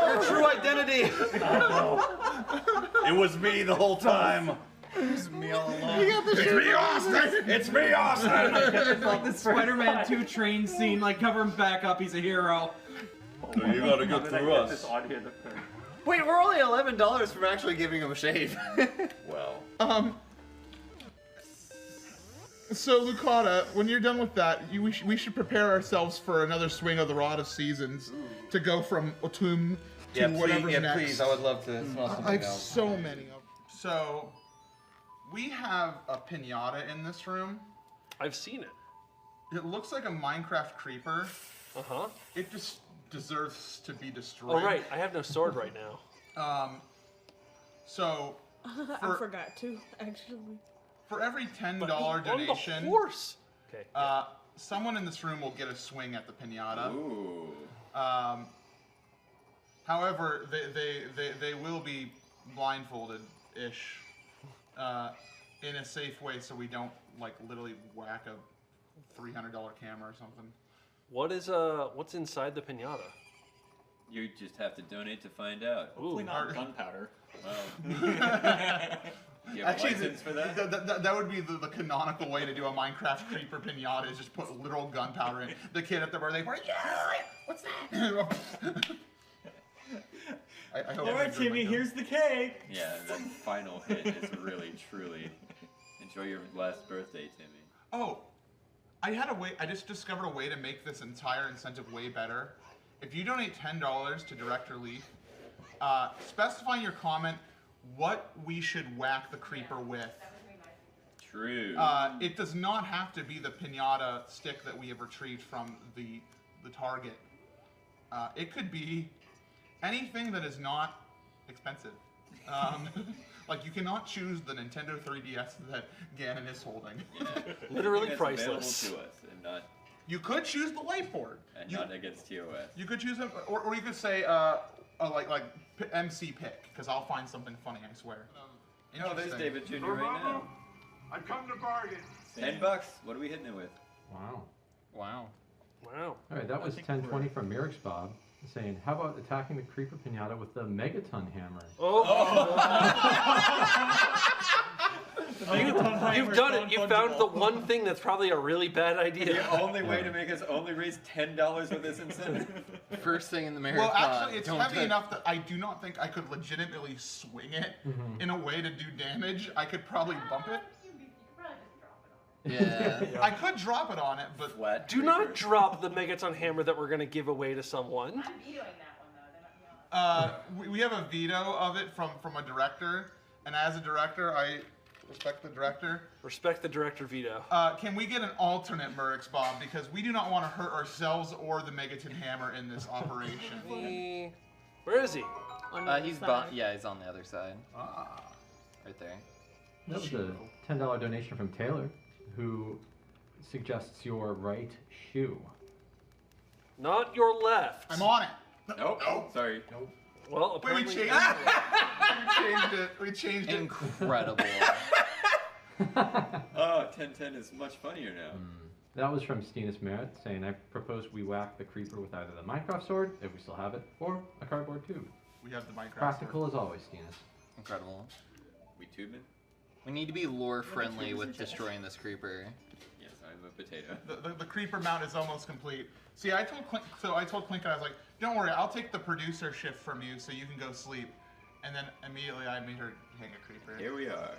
Your true identity. It was me the whole time. It was me all along. It's me, Austin. It's me, Austin. It's like the Spider-Man 2 train scene. Like cover him back up. He's a hero. You gotta get through us. Wait, we're only $11 from actually giving him a shave. Well. So, Lucata, when you're done with that, we should prepare ourselves for another swing of the Rod of Seasons to go from Autumn to whatever's next. Please, I would love to smell something I have else. so many of them. So, we have a pinata in this room. I've seen it. It looks like a Minecraft creeper. Uh-huh. It just deserves to be destroyed. Oh, right. I have no sword right now. So... I forgot to, actually. For every $10 donation, on the horse. Okay. Someone in this room will get a swing at the pinata. Ooh. However, they will be blindfolded-ish in a safe way, so we don't like literally whack a $300 camera or something. What's inside the pinata? You just have to donate to find out. Ooh, gunpowder. Wow. You have Actually, a license for that? That would be the canonical way to do a Minecraft creeper pinata is just put literal gunpowder in. The kid at the birthday party, yeah, what's that? I hope All right, Timmy, here's the cake. Yeah, that final hit is really, truly. Enjoy your last birthday, Timmy. Oh, I just discovered a way to make this entire incentive way better. If you donate $10 to Direct Relief, specify in your comment what we should whack the creeper with. True. It does not have to be the pinata stick that we have retrieved from the target. It could be anything that is not expensive. Like you cannot choose the Nintendo 3DS that Ganon is holding. Literally That's priceless. available to us and not. You could choose the whiteboard. And not against TOS. You could choose it, or you could say like MC pick, because I'll find something funny, I swear. Oh, there's David Jr. right now. I come to bargain. $10. What are we hitting it with? Wow. Wow. Wow. All right, that was 1020 from Merrick's Bob saying, how about attacking the creeper pinata with the megaton hammer? You've done it. You found the one thing that's probably a really bad idea. The only way to make us only raise $10 with this incentive. First thing in the marriage. Well, actually, it's heavy enough that I do not think I could legitimately swing it in a way to do damage. I could probably bump it. Yeah. I could drop it on it, but Do not drop the Megaton hammer that we're going to give away to someone. we have a veto of it from a director, and as a director, I respect the director. Respect the director veto. Can we get an alternate Murix Bob, because we do not want to hurt ourselves or the Megaton hammer in this operation. Where is he? He's he's on the other side. Right there. That was a $10 donation from Taylor, who suggests your right shoe. Not your left. I'm on it. Nope. Sorry. Nope. Well, Wait, apparently... we changed it. We changed it. Incredible. 1010 is much funnier now. That was from Stinus Merritt, saying, I propose we whack the creeper with either the Minecraft sword, if we still have it, or a cardboard tube. We have the Minecraft Practical sword. as always, Stinus. Incredible. We tubing? We need to be lore friendly with destroying this creeper. Yes, I'm a potato. The creeper mount is almost complete. See, I told Clink, I was like, don't worry, I'll take the producer shift from you so you can go sleep. And then immediately I made her hang a creeper. Here we are.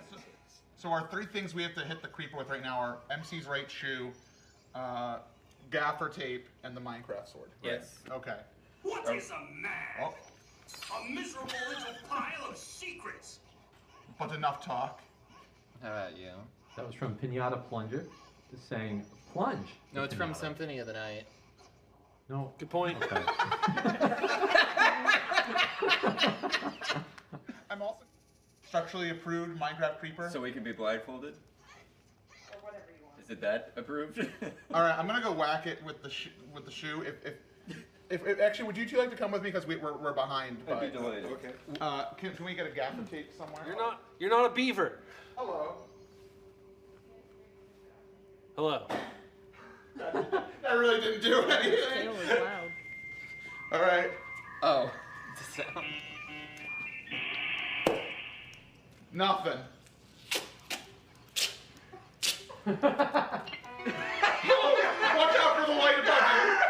So our 3 things we have to hit the creeper with right now are MC's right shoe, gaffer tape, and the Minecraft sword. Right? Yes. Okay. What is a man? Oh, A miserable little pile of secrets. but enough talk. How about you? That was from Pinata Plunger, saying, plunge. No, it's from Pinata. Symphony of the Night. No. Good point. Okay. I'm also structurally approved Minecraft creeper. So we can be blindfolded? Is it that approved? All right, I'm gonna go whack it with the shoe. If actually, would you two like to come with me, because we're behind? I'd be delighted. Okay. Can we get a gaffer tape somewhere? You're not a beaver. Hello. Hello. That really didn't do anything. Tail was loud. All right. Oh. Nothing. Watch out for the light above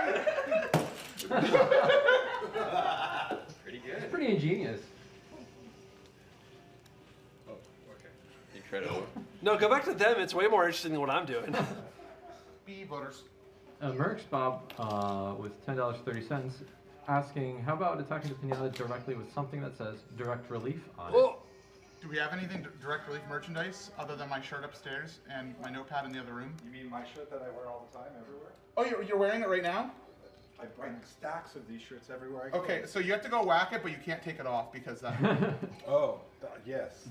you. Pretty good. It's pretty ingenious. Oh, okay. Incredible. No, go back to them. It's way more interesting than what I'm doing. B voters. Merx Bob with $10.30 asking, how about attacking the pinata directly with something that says direct relief on it? Do we have anything direct relief merchandise other than my shirt upstairs and my notepad in the other room? You mean my shirt that I wear all the time, everywhere? Oh, you're wearing it right now? I bring stacks of these shirts everywhere I go. Okay, so you have to go whack it, but you can't take it off because that. Yes.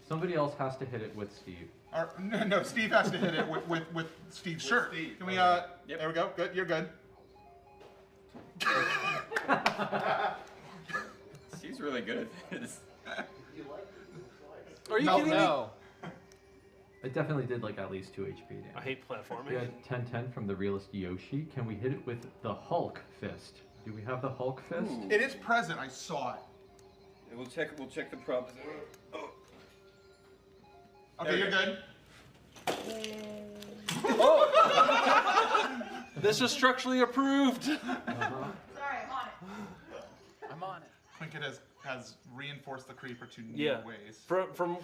Somebody else has to hit it with Steve. No, Steve has to hit it with Steve's shirt. Steve. Can we? Yep. There we go. Good. You're good. Steve's really good at this. Are you kidding me? It definitely did like at least 2 HP damage. I hate platforming. We had 10-10 from the realist Yoshi. Can we hit it with the Hulk fist? Do we have the Hulk fist? Ooh. It is present. I saw it. We'll check the props. Oh. Okay, you're good. This is structurally approved. Sorry, I'm on it. I'm on it. Plinkett has reinforced the creeper to new Yeah. ways. From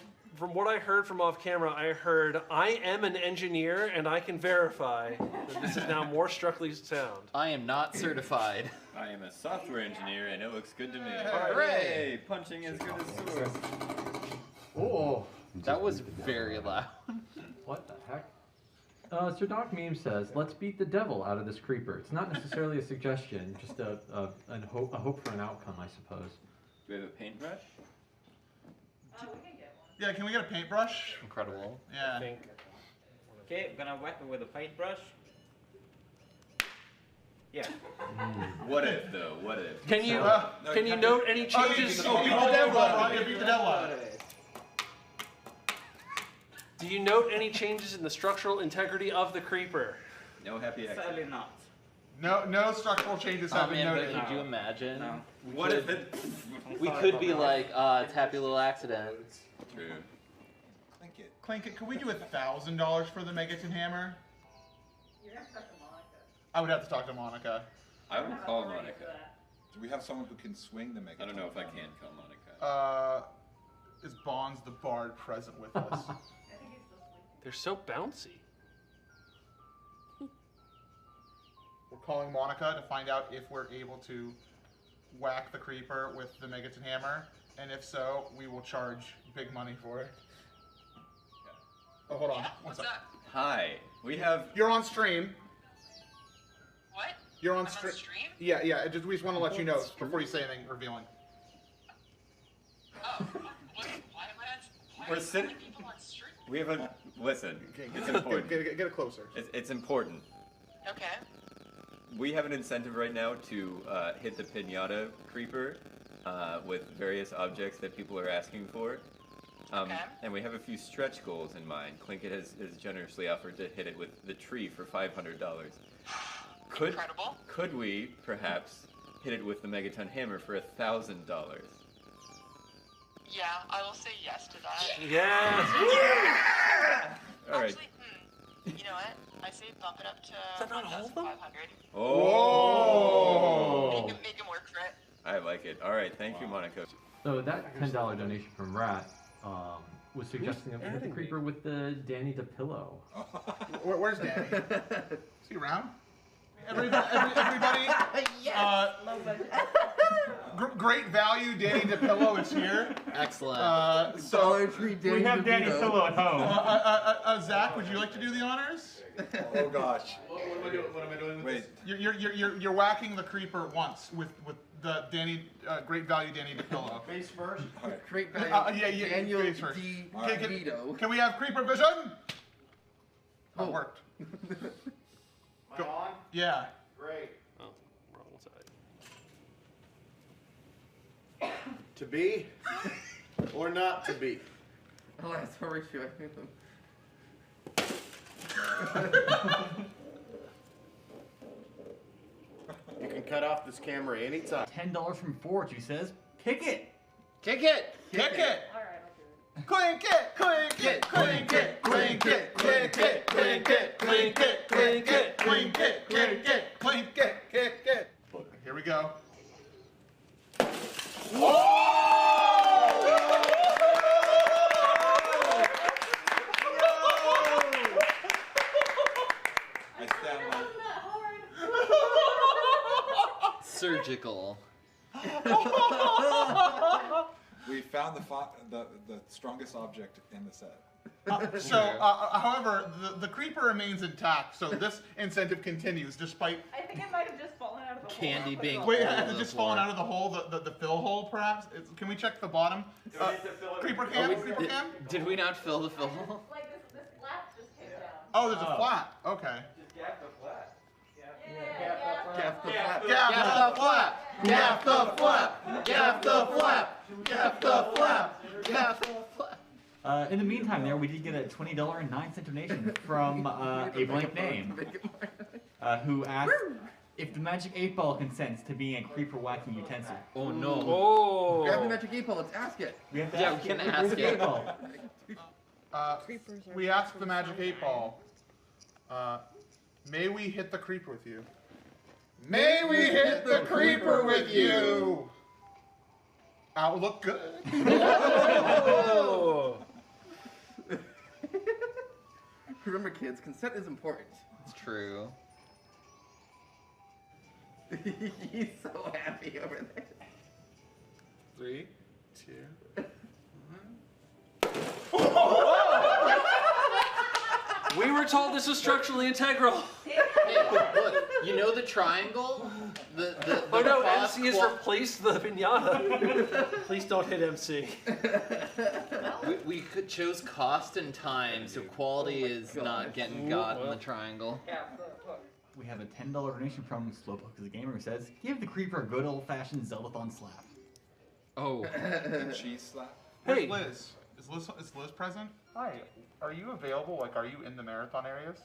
what I heard from off camera, I heard I am an engineer and I can verify that this is now more structurally sound. I am not certified. I am a software engineer and it looks good to me. Hooray! Punching as good as sword. Oh, that was very loud. What the heck? Sir Doc Meme says, let's beat the devil out of this creeper. It's not necessarily a suggestion, just a hope for an outcome, I suppose. Do we have a paintbrush? Yeah, can we get a paintbrush? Incredible. Yeah. Okay, I'm gonna whack it with a paintbrush. Yeah. What if though? What if? Can you note any changes? Beat the devil out. Beat the devil out. Do you note any changes in the structural integrity of the creeper? No happy accident. Sadly not. No structural changes have been noted. Could you imagine? No. What if it? We could be like, it's happy little accidents. True. Plinkett, could we do $1,000 for the Megaton hammer? You're gonna talk to Monica. I would have to talk to Monica. I would call Monica. Do we have someone who can swing the Megaton? I don't know if I can call Monica. Is Bonds the Bard present with us? They're so bouncy. We're calling Monica to find out if we're able to whack the creeper with the Megaton hammer, and if so, we will charge big money for it. Oh, hold on. What's up? Hi. We have. You're on stream. What? You're on stream. Yeah. We just want to let you know before you say anything revealing. We're sitting. We have a. Listen. It's important. Get it closer. It's important. Okay. We have an incentive right now to hit the pinata creeper with various objects that people are asking for. And we have a few stretch goals in mind. Clinket has generously offered to hit it with the tree for $500. Could we perhaps hit it with the Megaton hammer for $1,000? Yeah, I will say yes to that. Yes. All right. Actually, you know what? I say bump it up to 1,500. Oh! Make him work for it. I like it. All right, thank you, Monica. So that $10 donation from Rat was suggesting that we hit the creeper with the Danny DePillow. Where's Danny? Is he around? Everybody. Yes. Great value. Danny DePillow is here. Excellent. We have Danny DePillow at home. Zach, would you like to do the honors? Oh gosh. What am I doing? Wait. You're whacking the creeper once with the Danny great value Danny DePillow. Face first. Great value. Daniel face first. Can we have creeper vision? Oh, it worked. Am I on? Yeah. Great. Oh, wrong side. To be or not to be? Oh, that's very sure. You can cut off this camera anytime. $10 from Forge, he says. Kick it! Kick it! Kick it! Clink it! Clink it! Clink it! Clink it! Clink it! Clink it! Clink it! Clink it! Clink it! Clink it! Clink it! Kick it! Here we go. I stand by. Surgical. We found the strongest object in the set. However, the creeper remains intact, so this incentive continues despite. I think it might have just fallen out of the hole. Candy being Wait, all has over it the just floor. fallen out of the hole, the fill hole, perhaps? Can we check the bottom? Creeper cam? Creeper cam? Did we not fill the fill hole? Like this flat just came down. Oh, there's a flat. Okay. Just gap the flat. Gap the flap. Gap the flap. Gap the flap. Gap the flap. Gap the flap. Gap the flap. In the meantime, there we did get a $20.09 donation from a blank name, who asked if the Magic 8-Ball consents to being a creeper whacking utensil. Oh no! Oh! Grab the Magic 8-Ball. Let's ask it. We have to Yeah, ask we can it. ask it. We asked the Magic 8-Ball. May we hit the creeper with you? May we hit the creeper with you? I'll look good. Remember, kids, consent is important. It's true. He's so happy over there. 3, 2. We were told this was structurally integral. Hey, look, you know the triangle? Oh no, MC has replaced the pinata. Please don't hit MC. We could chose cost and time, so quality is not getting got in the triangle. We have a $10 donation from Slowpoke the Gamer who says, give the creeper a good old-fashioned Zeldathon slap. Oh. Cheese slap. Where's Liz? Is Liz present? Hi. Are you available? Like, are you in the marathon areas?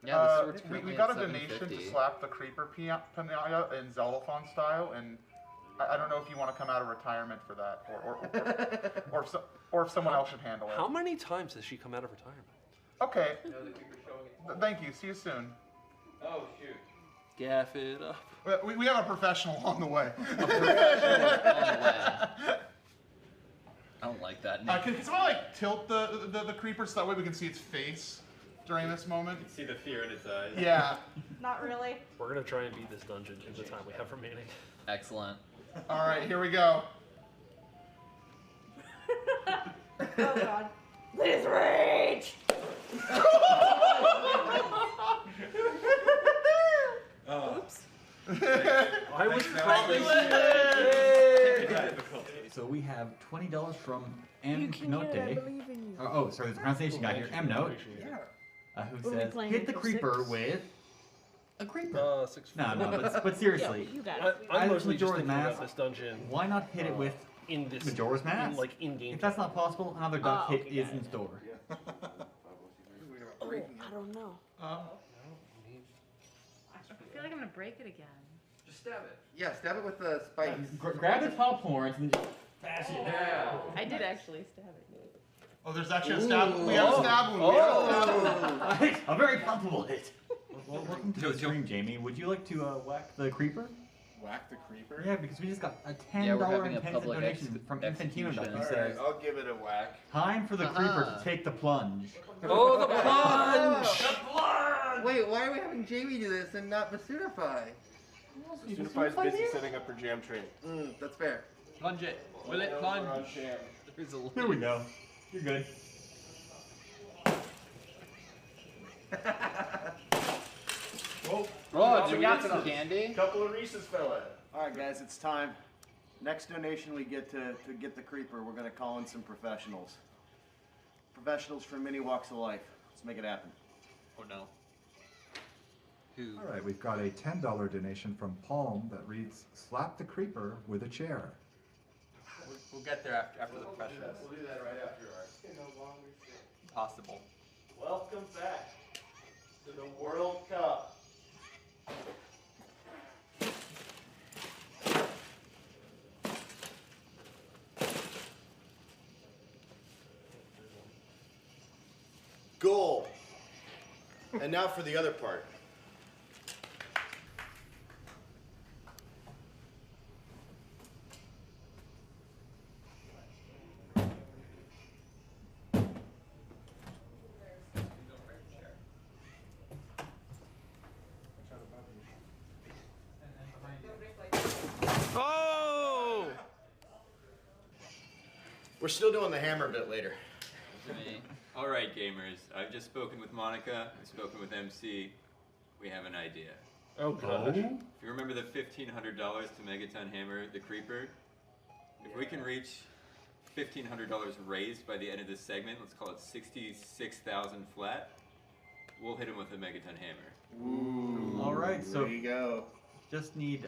Yeah, we got a donation to slap the creeper pinata in Zeldathon style, and I don't know if you want to come out of retirement for that, or if someone else should handle it. How many times has she come out of retirement? Okay. Thank you. See you soon. Oh shoot. Gaff it up. We have a professional on the way. I don't like that name. Can someone like tilt the creeper so that way we can see its face during this moment. You can see the fear in its eyes. Yeah. Not really. We're gonna try and beat this dungeon in the time we have remaining. Excellent. All right, here we go. Oh god. Please rage! Oops. I was probably So we have $20 from You can Note get it, I Day. believe in you. Oh, sorry, there's a pronunciation guy here. M Note. Who Were we says, playing hit the until creeper 6? with a creeper. 6 No, but seriously. Yeah, you got it. I'm Either mostly just Majora's thinking about Mask, this dungeon. why not hit it with in this Majora's Mask? in-game. If that's not possible, another duck hit is in store. Oh, I don't know. Um, I feel like I'm gonna break it again. Just stab it. Yeah, stab it with the spikes. Grab the top horns and just bash it down. I did actually stab it. Oh, there's actually a stab. We have a stab wound. We have a stab wound. A very palpable hit. Well, welcome to the stream, Jamie. Would you like to whack the creeper? Whack the creeper? Yeah, because we just got a $10 Yeah, we're having a and public donation from Infantino. Who Alright, says, I'll give it a whack. time for the creeper to take the plunge. Oh, the plunge! The plunge! Wait, why are we having Jamie do this and not Basudify? Basudify's busy setting up her jam train. That's fair. Plunge it. Will it plunge? There's a Here we go. You're good. Oh, we got some candy. Couple of Reese's fell in. Alright guys, it's time. Next donation we get to get the creeper, we're gonna call in some professionals. Professionals from many walks of life. Let's make it happen. Oh no. All right, we've got a $10 donation from Palm that reads, "Slap the creeper with a chair." We'll get there after the professionals. We'll do that right after ours. Possible. Welcome back to the World Cup. Goal. And now for the other part. Oh! We're still doing the hammer bit later. All right, gamers. I've just spoken with Monica. I've spoken with MC. We have an idea. Oh gosh. If you remember the $1,500 to Megaton Hammer the Creeper, if we can reach $1,500 raised by the end of this segment, let's call it 66,000 flat, we'll hit him with a Megaton Hammer. Ooh. All right, so there you go. Just need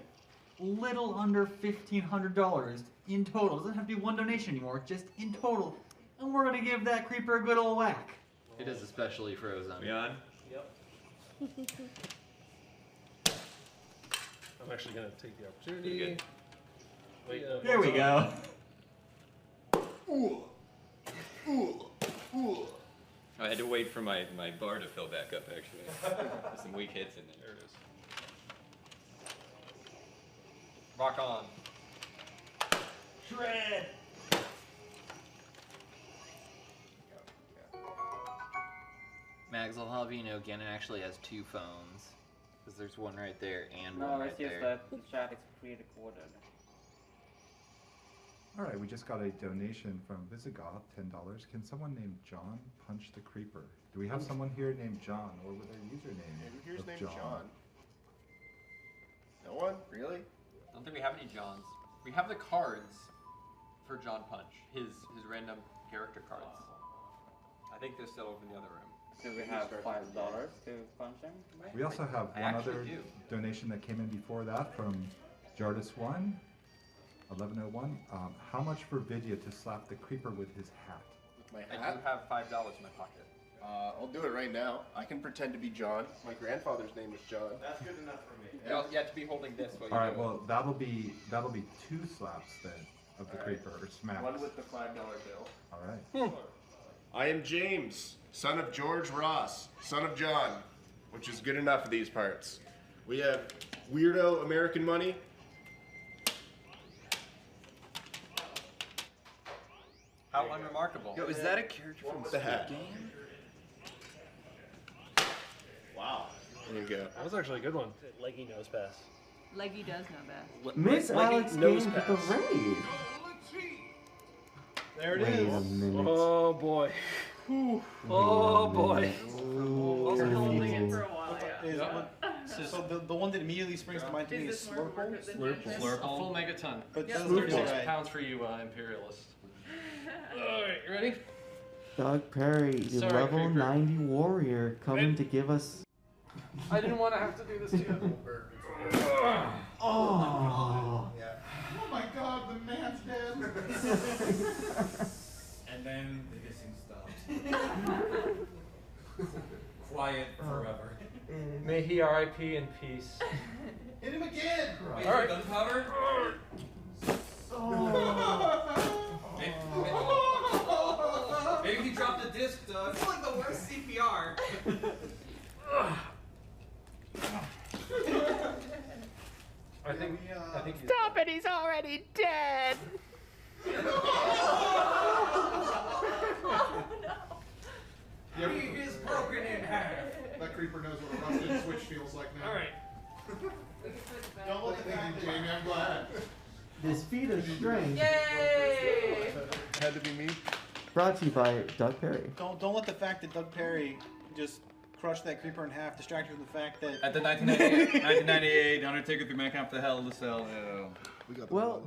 little under $1,500 in total. It doesn't have to be one donation anymore, just in total. And we're gonna give that creeper a good old whack. It is especially frozen. We on? Yep. I'm actually gonna take the opportunity. Wait, no, There we go. Ooh. Ooh. Ooh. I had to wait for my bar to fill back up, actually. There's some weak hits in there. There it is. Rock on. Shred! Mags, I'll have you know, Gannon actually has two phones. Because there's one right there and No, one right it's just there. that the chat is pre-recorded. All right, we just got a donation from Visigoth, $10. Can someone named John punch the creeper? Do we have someone here named John, or with their username Who here's of named John? John? No one? Really? I don't think we have any Johns. We have the cards for John Punch. His random character cards. I think they're still over in the other room. Do we have $5 to punch him? We also have I one actually other do. donation that came in before that from Jardis1, 1101. How much for Vidya to slap the creeper with his hat? With my I hat? do have $5 in my pocket. I'll do it right now. I can pretend to be John. My grandfather's name was John. That's good enough for me. You have to be holding this while All you right, do it. well that'll be 2 slaps then of the All right. creeper, or smacks. One with the $5 bill. All right. I am James, son of George Ross, son of John, which is good enough for these parts. We have weirdo American money. How unremarkable. Yo, is that a character from the hat? Game? There you go. That was actually a good one. Leggy nose pass. Leggy does know best. Miss Leggy Alex nose gained the pass. raid. There it Wait is. a minute. Oh boy. Wait Oh a boy. minute. What's Ooh. holding it for a while, Is yeah. what, so the one that immediately springs to mind to me is Slurple. A full megaton. But That's those 36 right. pounds for you, imperialists. Alright, you ready? Doug Perry, the Sorry, level Creeper. 90 warrior, coming to give us. I didn't want to have to do this to you. Oh. Oh my god, the man's dead. And then the hissing stops. Quiet forever. May he R.I.P. in peace. Hit him again! Wait, Alright. gunpowder? Maybe he dropped a disc, Doug. It's like the worst CPR. I think. Stop it! He's already dead. He is broken in half. That creeper knows what a rusted switch feels like now. Alright. Don't look at that, Jamie, I'm glad. This feat of strength Yay! Had to be me. brought to you by Doug Perry. Don't let the fact that Doug Perry just crushed that creeper in half distract you from the fact that At the 1998 Undertaker threw Mankind to Hell in the Cell. We got the Well,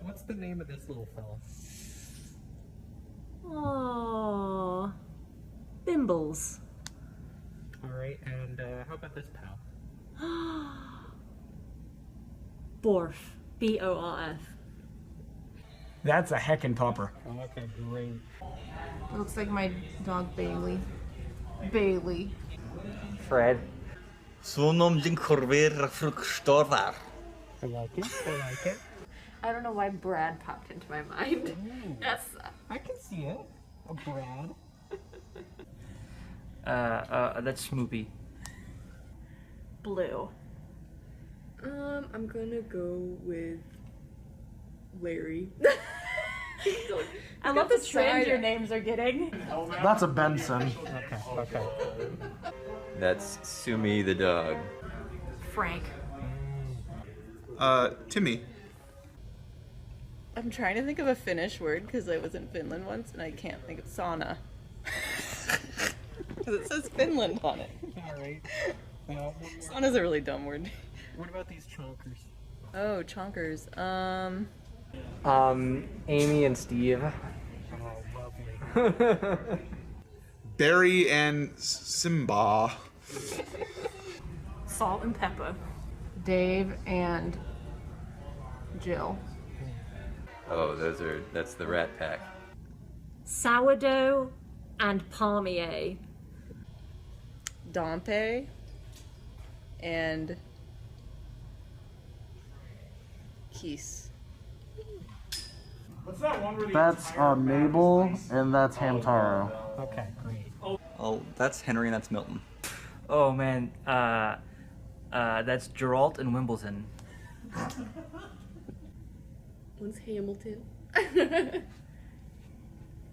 What's the name of this little fella? Oh, Bimbles. All right, and how about this pal? Borf. B-O-R-F. That's a heckin' pupper. Okay, great. It looks like my dog Bailey. Bailey. Fred. Zonom din corver frukstorvar. I like it. I like it. I don't know why Brad popped into my mind. Yes. I can see it. A Brad. That's Smoopy. Blue. I'm gonna go with Larry. I love the trend your names are getting. That's a Benson. Okay. That's Sumi the dog. Frank. Timmy. I'm trying to think of a Finnish word because I was in Finland once and I can't think of sauna. Because it says Finland on it. All right. Sauna's a really dumb word. What about these chonkers? Oh, chonkers. Amy and Steve. Oh, lovely. Barry and Simba. Salt and pepper. Dave and Jill. Oh, that's the Rat Pack. Sourdough and palmier. Dompe and Keese. What's that one where that's Mabel, and that's Hamtaro. Okay, great. Oh, that's Henry and that's Milton. Oh man, that's Geralt and Wimbledon. One's Hamilton.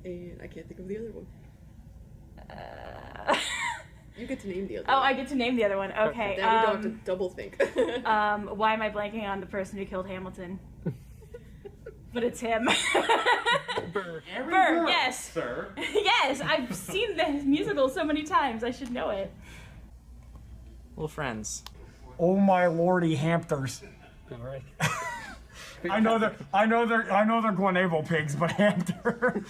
And I can't think of the other one. You get to name the other one. Oh, I get to name the other one. Okay. Then we don't have to double think. Why am I blanking on the person who killed Hamilton? But it's him. Burr. Burr, yes. Sir. Yes, I've seen the musical so many times. I should know it. Little friends. Oh my lordy Hampters. All right. I know they're Glenavel pigs, but Hampter.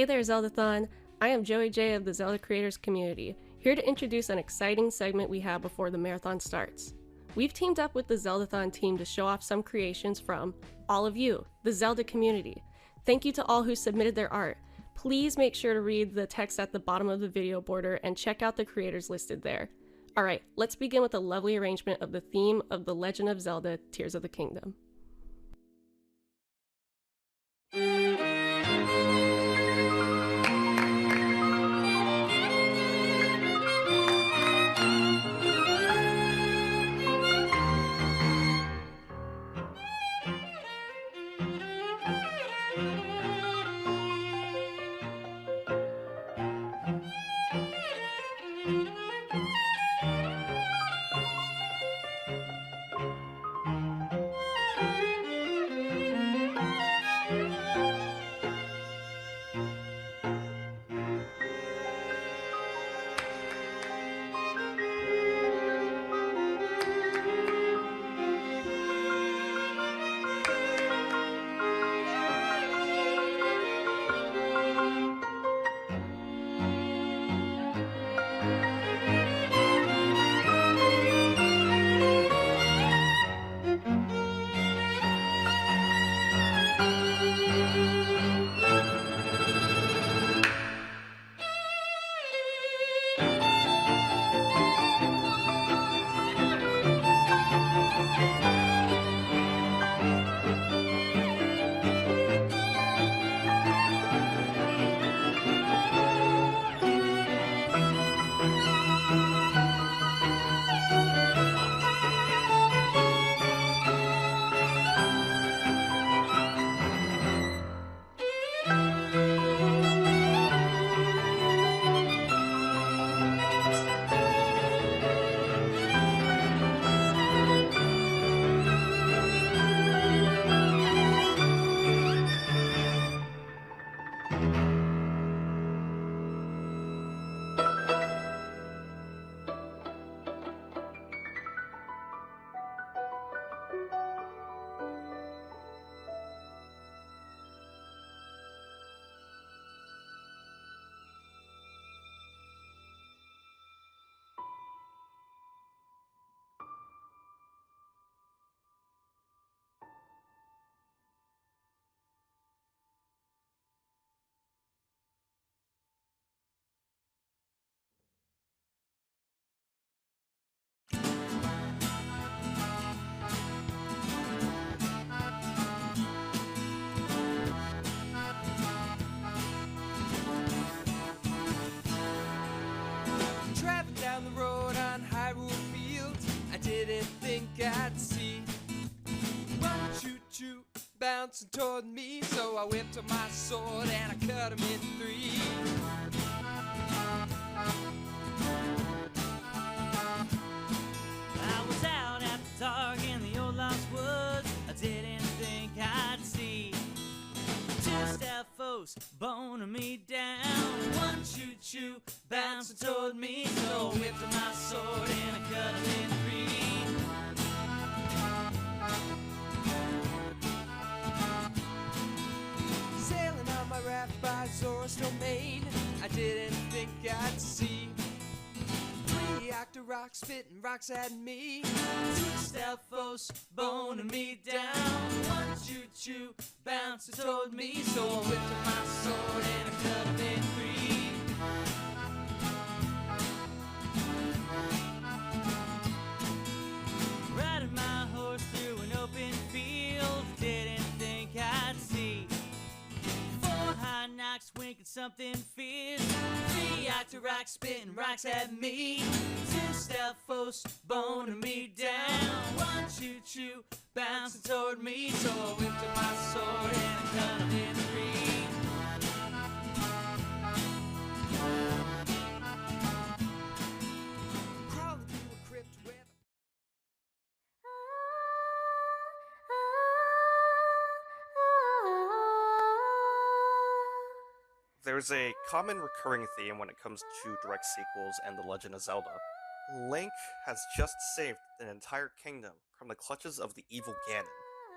Hey there, Zeldathon! I am Joey J of the Zelda Creators Community, here to introduce an exciting segment we have before the marathon starts. We've teamed up with the Zeldathon team to show off some creations from all of you, the Zelda community. Thank you to all who submitted their art. Please make sure to read the text at the bottom of the video border and check out the creators listed there. Alright, let's begin with a lovely arrangement of the theme of The Legend of Zelda: Tears of the Kingdom. Driving down the road on Hyrule Fields, I didn't think I'd see one choo-choo bouncing toward me, so I whipped up my sword and I cut him in three. I was out after dark in the old lost woods. I didn't think I'd see two stealthos boning me down. One choo-choo bouncing toward me, so I whipped up my sword and I cut him in three. Sailing on my raft by Zora's domain, I didn't think I'd see three octoroks spitting rocks at me. Two stealthos boning me down. One choo-choo bouncing toward me, so I whipped up my sword and I cut him in three. Riding my horse through an open field, didn't think I'd see four high knocks winking something fierce. Three octoroks spitting rocks at me. Two stealthos boning me down. One choo-choo bouncing toward me, so I whipped up my sword and I cut him in three. Crawling through a crypt where There's a common recurring theme when it comes to direct sequels and The Legend of Zelda. Link has just saved an entire kingdom from the clutches of the evil Ganon.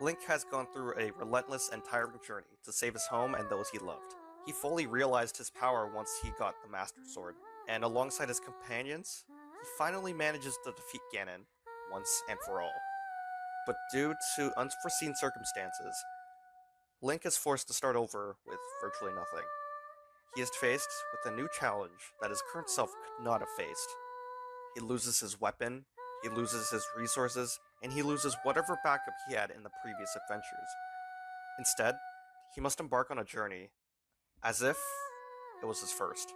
Link has gone through a relentless and tiring journey to save his home and those he loved. He fully realized his power once he got the Master Sword, and alongside his companions, he finally manages to defeat Ganon once and for all. But due to unforeseen circumstances, Link is forced to start over with virtually nothing. He is faced with a new challenge that his current self could not have faced. He loses his weapon, he loses his resources, and he loses whatever backup he had in the previous adventures. Instead, he must embark on a journey as if it was his first.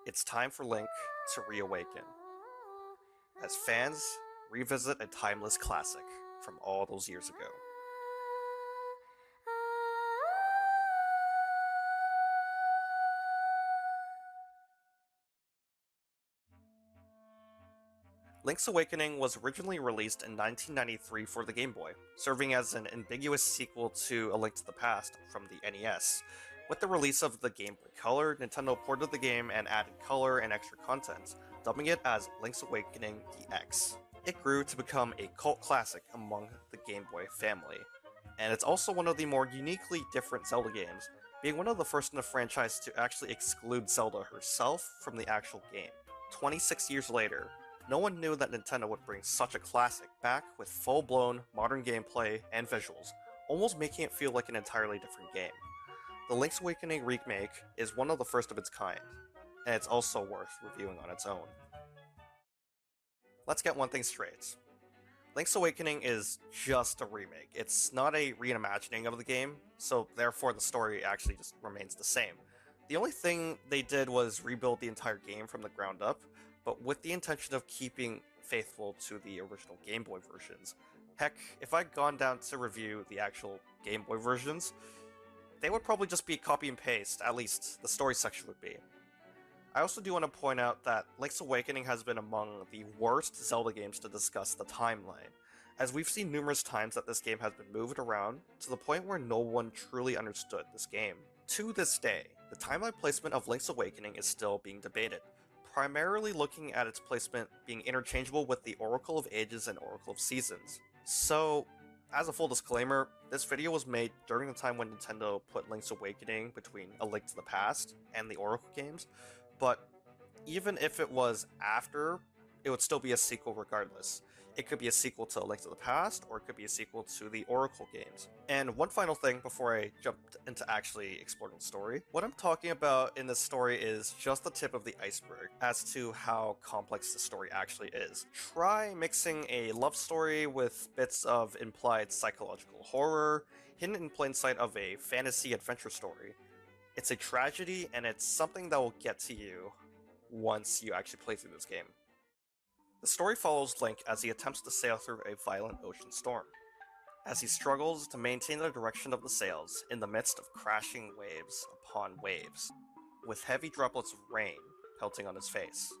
It's time for Link to reawaken, as fans revisit a timeless classic from all those years ago. Link's Awakening was originally released in 1993 for the Game Boy, serving as an ambiguous sequel to A Link to the Past from the NES. With the release of the Game Boy Color, Nintendo ported the game and added color and extra content, dubbing it as Link's Awakening DX. It grew to become a cult classic among the Game Boy family, and it's also one of the more uniquely different Zelda games, being one of the first in the franchise to actually exclude Zelda herself from the actual game. 26 years later, no one knew that Nintendo would bring such a classic back with full-blown modern gameplay and visuals, almost making it feel like an entirely different game. The Link's Awakening remake is one of the first of its kind, and it's also worth reviewing on its own. Let's get one thing straight. Link's Awakening is just a remake. It's not a reimagining of the game, so therefore the story actually just remains the same. The only thing they did was rebuild the entire game from the ground up, but with the intention of keeping faithful to the original Game Boy versions. Heck, if I'd gone down to review the actual Game Boy versions, they would probably just be copy and paste, at least the story section would be. I also do want to point out that Link's Awakening has been among the worst Zelda games to discuss the timeline, as we've seen numerous times that this game has been moved around to the point where no one truly understood this game. To this day, the timeline placement of Link's Awakening is still being debated, primarily looking at its placement being interchangeable with the Oracle of Ages and Oracle of Seasons. So, as a full disclaimer, this video was made during the time when Nintendo put Link's Awakening between A Link to the Past and the Oracle games, but even if it was after, it would still be a sequel regardless. It could be a sequel to A Link to the Past, or it could be a sequel to the Oracle games. And one final thing before I jump into actually exploring the story. What I'm talking about in this story is just the tip of the iceberg as to how complex the story actually is. Try mixing a love story with bits of implied psychological horror, hidden in plain sight of a fantasy adventure story. It's a tragedy, and it's something that will get to you once you actually play through this game. The story follows Link as he attempts to sail through a violent ocean storm, as he struggles to maintain the direction of the sails in the midst of crashing waves upon waves, with heavy droplets of rain pelting on his face.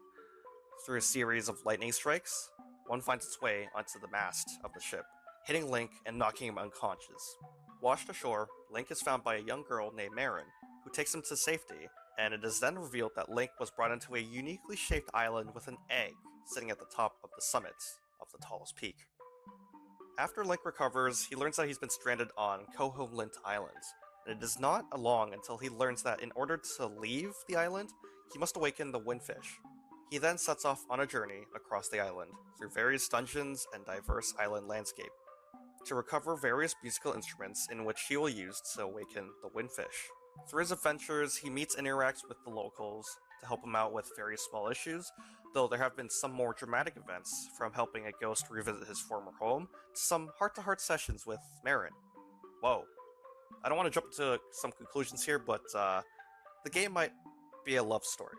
Through a series of lightning strikes, one finds its way onto the mast of the ship, hitting Link and knocking him unconscious. Washed ashore, Link is found by a young girl named Marin, who takes him to safety, and it is then revealed that Link was brought into a uniquely shaped island with an egg sitting at the top of the summit of the tallest peak. After Link recovers, he learns that he's been stranded on Koho Lint Island, and it is not long until he learns that in order to leave the island, he must awaken the Windfish. He then sets off on a journey across the island, through various dungeons and diverse island landscape, to recover various musical instruments in which he will use to awaken the Windfish. Through his adventures, he meets and interacts with the locals to help him out with various small issues, though there have been some more dramatic events, from helping a ghost revisit his former home, to some heart-to-heart sessions with Marin. Whoa. I don't want to jump to some conclusions here, but the game might be a love story.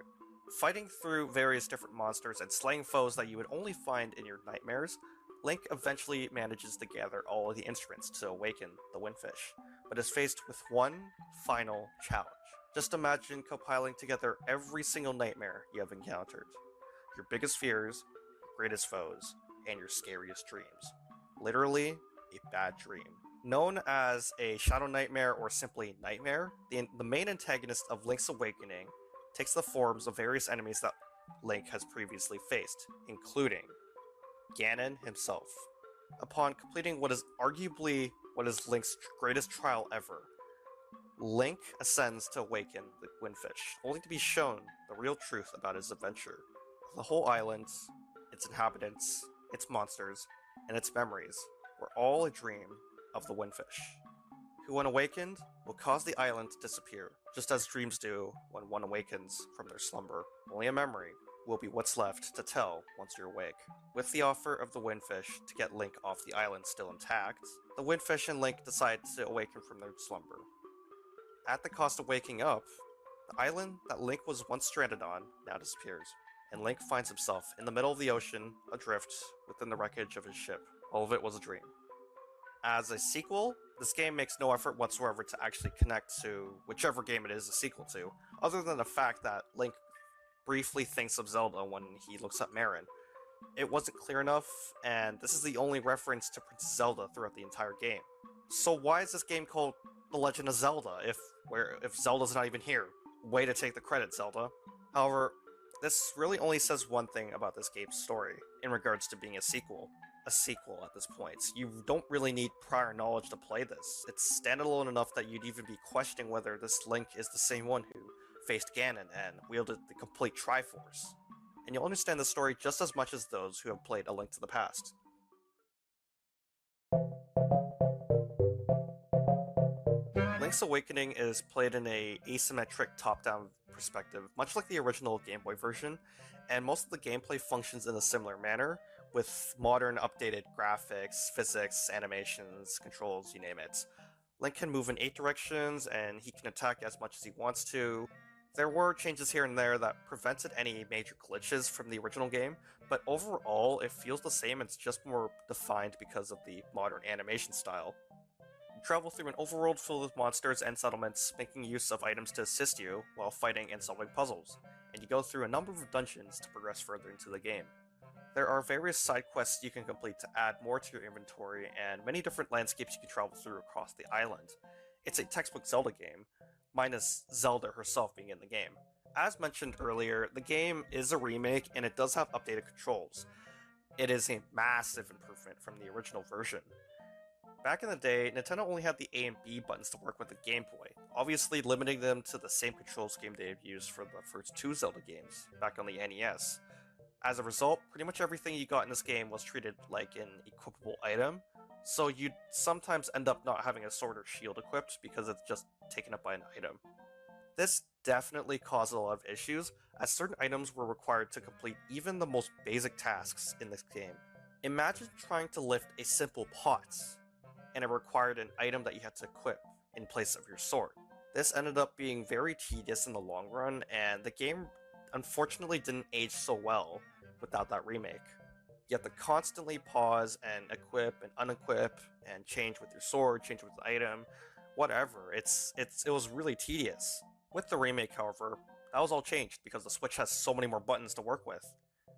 Fighting through various different monsters and slaying foes that you would only find in your nightmares, Link eventually manages to gather all of the instruments to awaken the Windfish, but is faced with one final challenge. Just imagine compiling together every single nightmare you have encountered. Your biggest fears, your greatest foes, and your scariest dreams. Literally, a bad dream. Known as a Shadow Nightmare or simply Nightmare, the main antagonist of Link's Awakening takes the forms of various enemies that Link has previously faced, including Ganon himself. Upon completing what is arguably Link's greatest trial ever, Link ascends to awaken the Windfish, only to be shown the real truth about his adventure. The whole island, its inhabitants, its monsters, and its memories were all a dream of the Windfish, who when awakened will cause the island to disappear, just as dreams do when one awakens from their slumber. Only a memory will be what's left to tell once you're awake. With the offer of the Windfish to get Link off the island still intact, the Windfish and Link decide to awaken from their slumber. At the cost of waking up, the island that Link was once stranded on now disappears, and Link finds himself in the middle of the ocean, adrift within the wreckage of his ship. All of it was a dream. As a sequel, this game makes no effort whatsoever to actually connect to whichever game it is a sequel to, other than the fact that Link briefly thinks of Zelda when he looks at Marin. It wasn't clear enough, and this is the only reference to Princess Zelda throughout the entire game. So why is this game called The Legend of Zelda if Zelda's not even here? Way to take the credit, Zelda. However, this really only says one thing about this game's story in regards to being a sequel. A sequel at this point. You don't really need prior knowledge to play this. It's standalone enough that you'd even be questioning whether this Link is the same one who faced Ganon and wielded the complete Triforce. And you'll understand the story just as much as those who have played A Link to the Past. Link's Awakening is played in an asymmetric top-down perspective, much like the original Game Boy version, and most of the gameplay functions in a similar manner, with modern updated graphics, physics, animations, controls, you name it. Link can move in 8 directions, and he can attack as much as he wants to. There were changes here and there that prevented any major glitches from the original game, but overall it feels the same, it's just more defined because of the modern animation style. You travel through an overworld filled with monsters and settlements, making use of items to assist you while fighting and solving puzzles, and you go through a number of dungeons to progress further into the game. There are various side quests you can complete to add more to your inventory, and many different landscapes you can travel through across the island. It's a textbook Zelda game, minus Zelda herself being in the game. As mentioned earlier, the game is a remake and it does have updated controls. It is a massive improvement from the original version. Back in the day, Nintendo only had the A and B buttons to work with the Game Boy, obviously limiting them to the same control scheme they had used for the first 2 Zelda games, back on the NES. As a result, pretty much everything you got in this game was treated like an equipable item, so you'd sometimes end up not having a sword or shield equipped because it's just taken up by an item. This definitely caused a lot of issues, as certain items were required to complete even the most basic tasks in this game. Imagine trying to lift a simple pot, and it required an item that you had to equip in place of your sword. This ended up being very tedious in the long run, and the game unfortunately didn't age so well without that remake. You have to constantly pause and equip and unequip and change with your sword, change with the item, whatever. It was really tedious. With the remake, however, that was all changed because the Switch has so many more buttons to work with.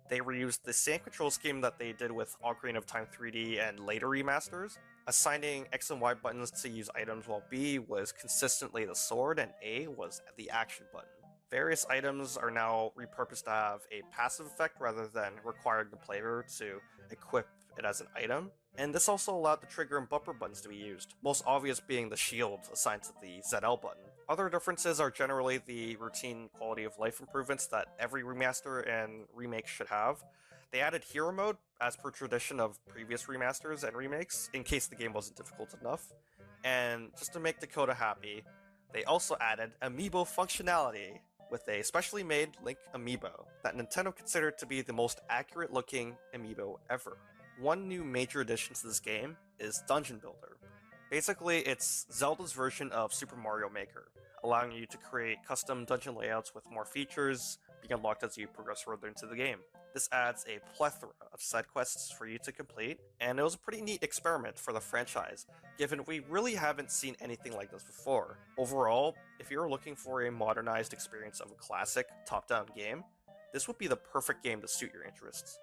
They reused the same control scheme that they did with Ocarina of Time 3D and later remasters, assigning X and Y buttons to use items while B was consistently the sword and A was the action button. Various items are now repurposed to have a passive effect rather than requiring the player to equip it as an item, and this also allowed the trigger and bumper buttons to be used, most obvious being the shield assigned to the ZL button. Other differences are generally the routine quality of life improvements that every remaster and remake should have. They added hero mode, as per tradition of previous remasters and remakes, in case the game wasn't difficult enough, and just to make Dakota happy, they also added amiibo functionality, with a specially made Link amiibo that Nintendo considered to be the most accurate looking amiibo ever. One new major addition to this game is Dungeon Builder. Basically, it's Zelda's version of Super Mario Maker, allowing you to create custom dungeon layouts with more features being unlocked as you progress further into the game. This adds a plethora of side quests for you to complete, and it was a pretty neat experiment for the franchise, given we really haven't seen anything like this before. Overall, if you're looking for a modernized experience of a classic top-down game, this would be the perfect game to suit your interests.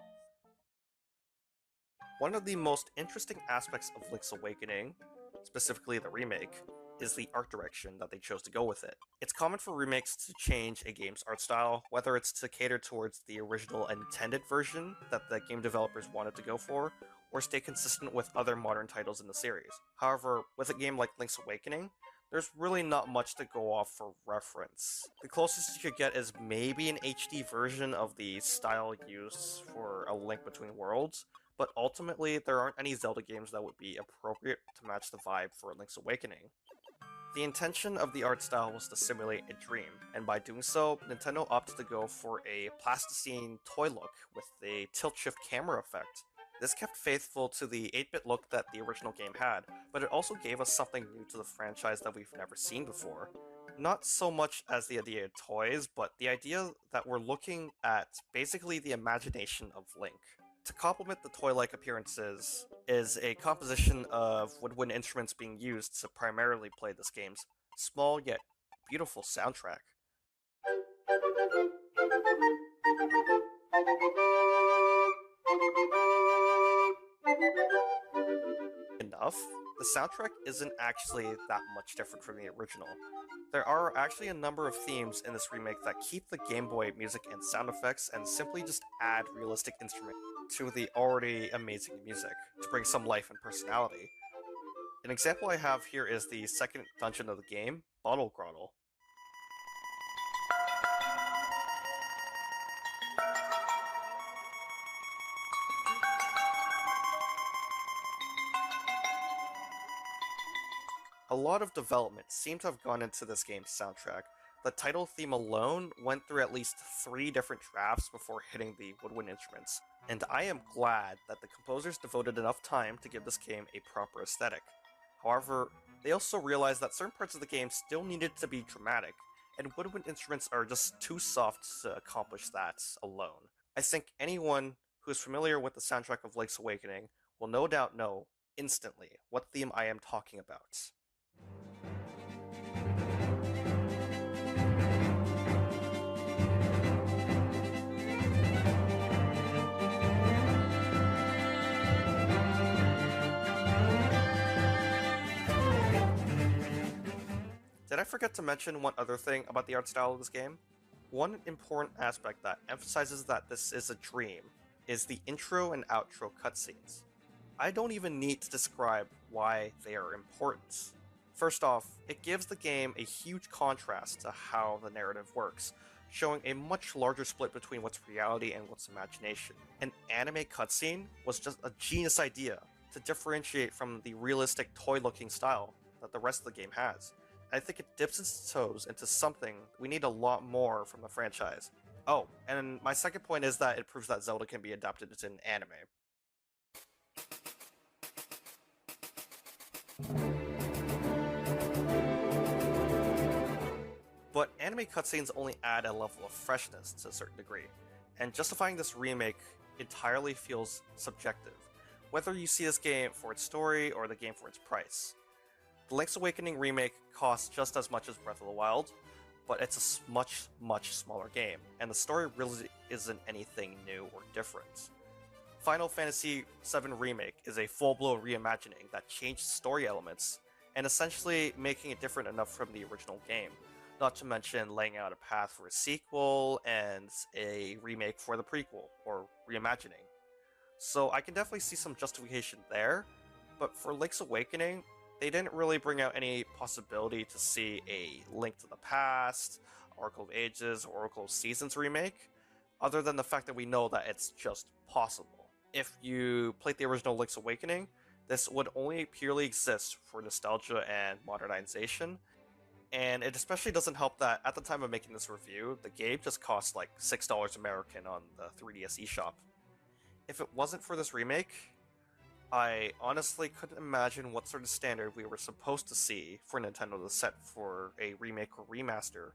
One of the most interesting aspects of Link's Awakening, specifically the remake, is the art direction that they chose to go with it. It's common for remakes to change a game's art style, whether it's to cater towards the original intended version that the game developers wanted to go for, or stay consistent with other modern titles in the series. However, with a game like Link's Awakening, there's really not much to go off for reference. The closest you could get is maybe an HD version of the style used for A Link Between Worlds, but ultimately there aren't any Zelda games that would be appropriate to match the vibe for Link's Awakening. The intention of the art style was to simulate a dream, and by doing so, Nintendo opted to go for a plasticine toy look with a tilt-shift camera effect. This kept faithful to the 8-bit look that the original game had, but it also gave us something new to the franchise that we've never seen before. Not so much as the idea of toys, but the idea that we're looking at basically the imagination of Link. To complement the toy-like appearances is a composition of woodwind instruments being used to primarily play this game's small yet beautiful soundtrack. Enough, the soundtrack isn't actually that much different from the original. There are actually a number of themes in this remake that keep the Game Boy music and sound effects and simply just add realistic instruments to the already amazing music to bring some life and personality. An example I have here is the second dungeon of the game, Bottle Grottle. A lot of development seemed to have gone into this game's soundtrack. The title theme alone went through at least 3 different drafts before hitting the woodwind instruments, and I am glad that the composers devoted enough time to give this game a proper aesthetic. However, they also realized that certain parts of the game still needed to be dramatic, and woodwind instruments are just too soft to accomplish that alone. I think anyone who is familiar with the soundtrack of Link's Awakening will no doubt know instantly what theme I am talking about. Did I forget to mention one other thing about the art style of this game? One important aspect that emphasizes that this is a dream is the intro and outro cutscenes. I don't even need to describe why they are important. First off, it gives the game a huge contrast to how the narrative works, showing a much larger split between what's reality and what's imagination. An anime cutscene was just a genius idea to differentiate from the realistic toy-looking style that the rest of the game has. I think it dips its toes into something we need a lot more from the franchise. Oh, and my second point is that it proves that Zelda can be adapted into an anime. But anime cutscenes only add a level of freshness to a certain degree, and justifying this remake entirely feels subjective, whether you see this game for its story or the game for its price. The Link's Awakening remake costs just as much as Breath of the Wild, but it's a much, much smaller game, and the story really isn't anything new or different. Final Fantasy VII Remake is a full-blown reimagining that changed story elements, and essentially making it different enough from the original game, not to mention laying out a path for a sequel and a remake for the prequel, or reimagining. So I can definitely see some justification there, but for Link's Awakening, they didn't really bring out any possibility to see a Link to the Past, Oracle of Ages, or Oracle of Seasons remake, other than the fact that we know that it's just possible. If you played the original Link's Awakening, this would only purely exist for nostalgia and modernization, and it especially doesn't help that at the time of making this review, the game just cost like $6 American on the 3DS eShop. If it wasn't for this remake, I honestly couldn't imagine what sort of standard we were supposed to see for Nintendo to set for a remake or remaster.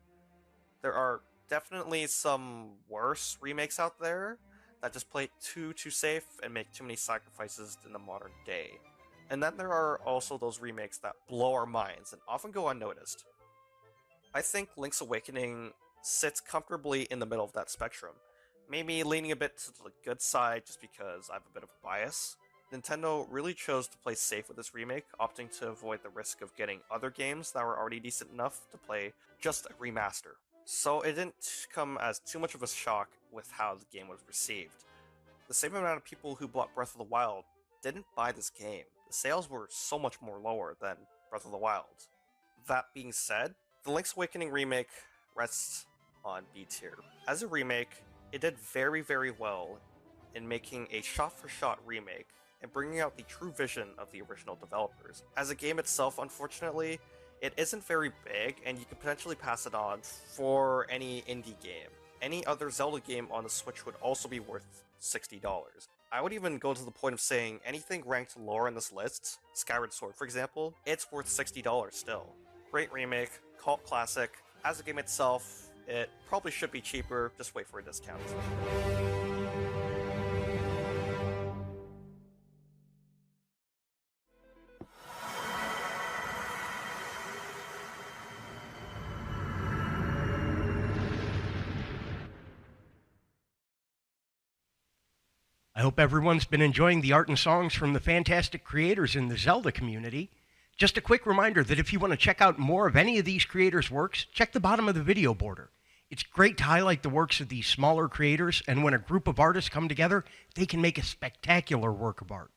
There are definitely some worse remakes out there that just play too safe and make too many sacrifices in the modern day. And then there are also those remakes that blow our minds and often go unnoticed. I think Link's Awakening sits comfortably in the middle of that spectrum, maybe leaning a bit to the good side just because I have a bit of a bias. Nintendo really chose to play safe with this remake, opting to avoid the risk of getting other games that were already decent enough to play just a remaster. So it didn't come as too much of a shock with how the game was received. The same amount of people who bought Breath of the Wild didn't buy this game. The sales were so much more lower than Breath of the Wild. That being said, the Link's Awakening remake rests on B tier. As a remake, it did very, very well in making a shot-for-shot remake and bringing out the true vision of the original developers. As a game itself, unfortunately, it isn't very big, and you could potentially pass it on for any indie game. Any other Zelda game on the Switch would also be worth $60. I would even go to the point of saying anything ranked lower in this list, Skyward Sword for example, it's worth $60 still. Great remake, cult classic. As a game itself, it probably should be cheaper, just wait for a discount. I hope everyone's been enjoying the art and songs from the fantastic creators in the Zelda community. Just a quick reminder that if you want to check out more of any of these creators' works, check the bottom of the video border. It's great to highlight the works of these smaller creators, and when a group of artists come together, they can make a spectacular work of art.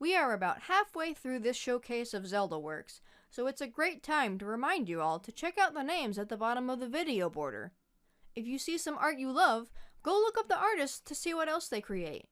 We are about halfway through this showcase of Zelda works, so it's a great time to remind you all to check out the names at the bottom of the video border. If you see some art you love, go look up the artists to see what else they create.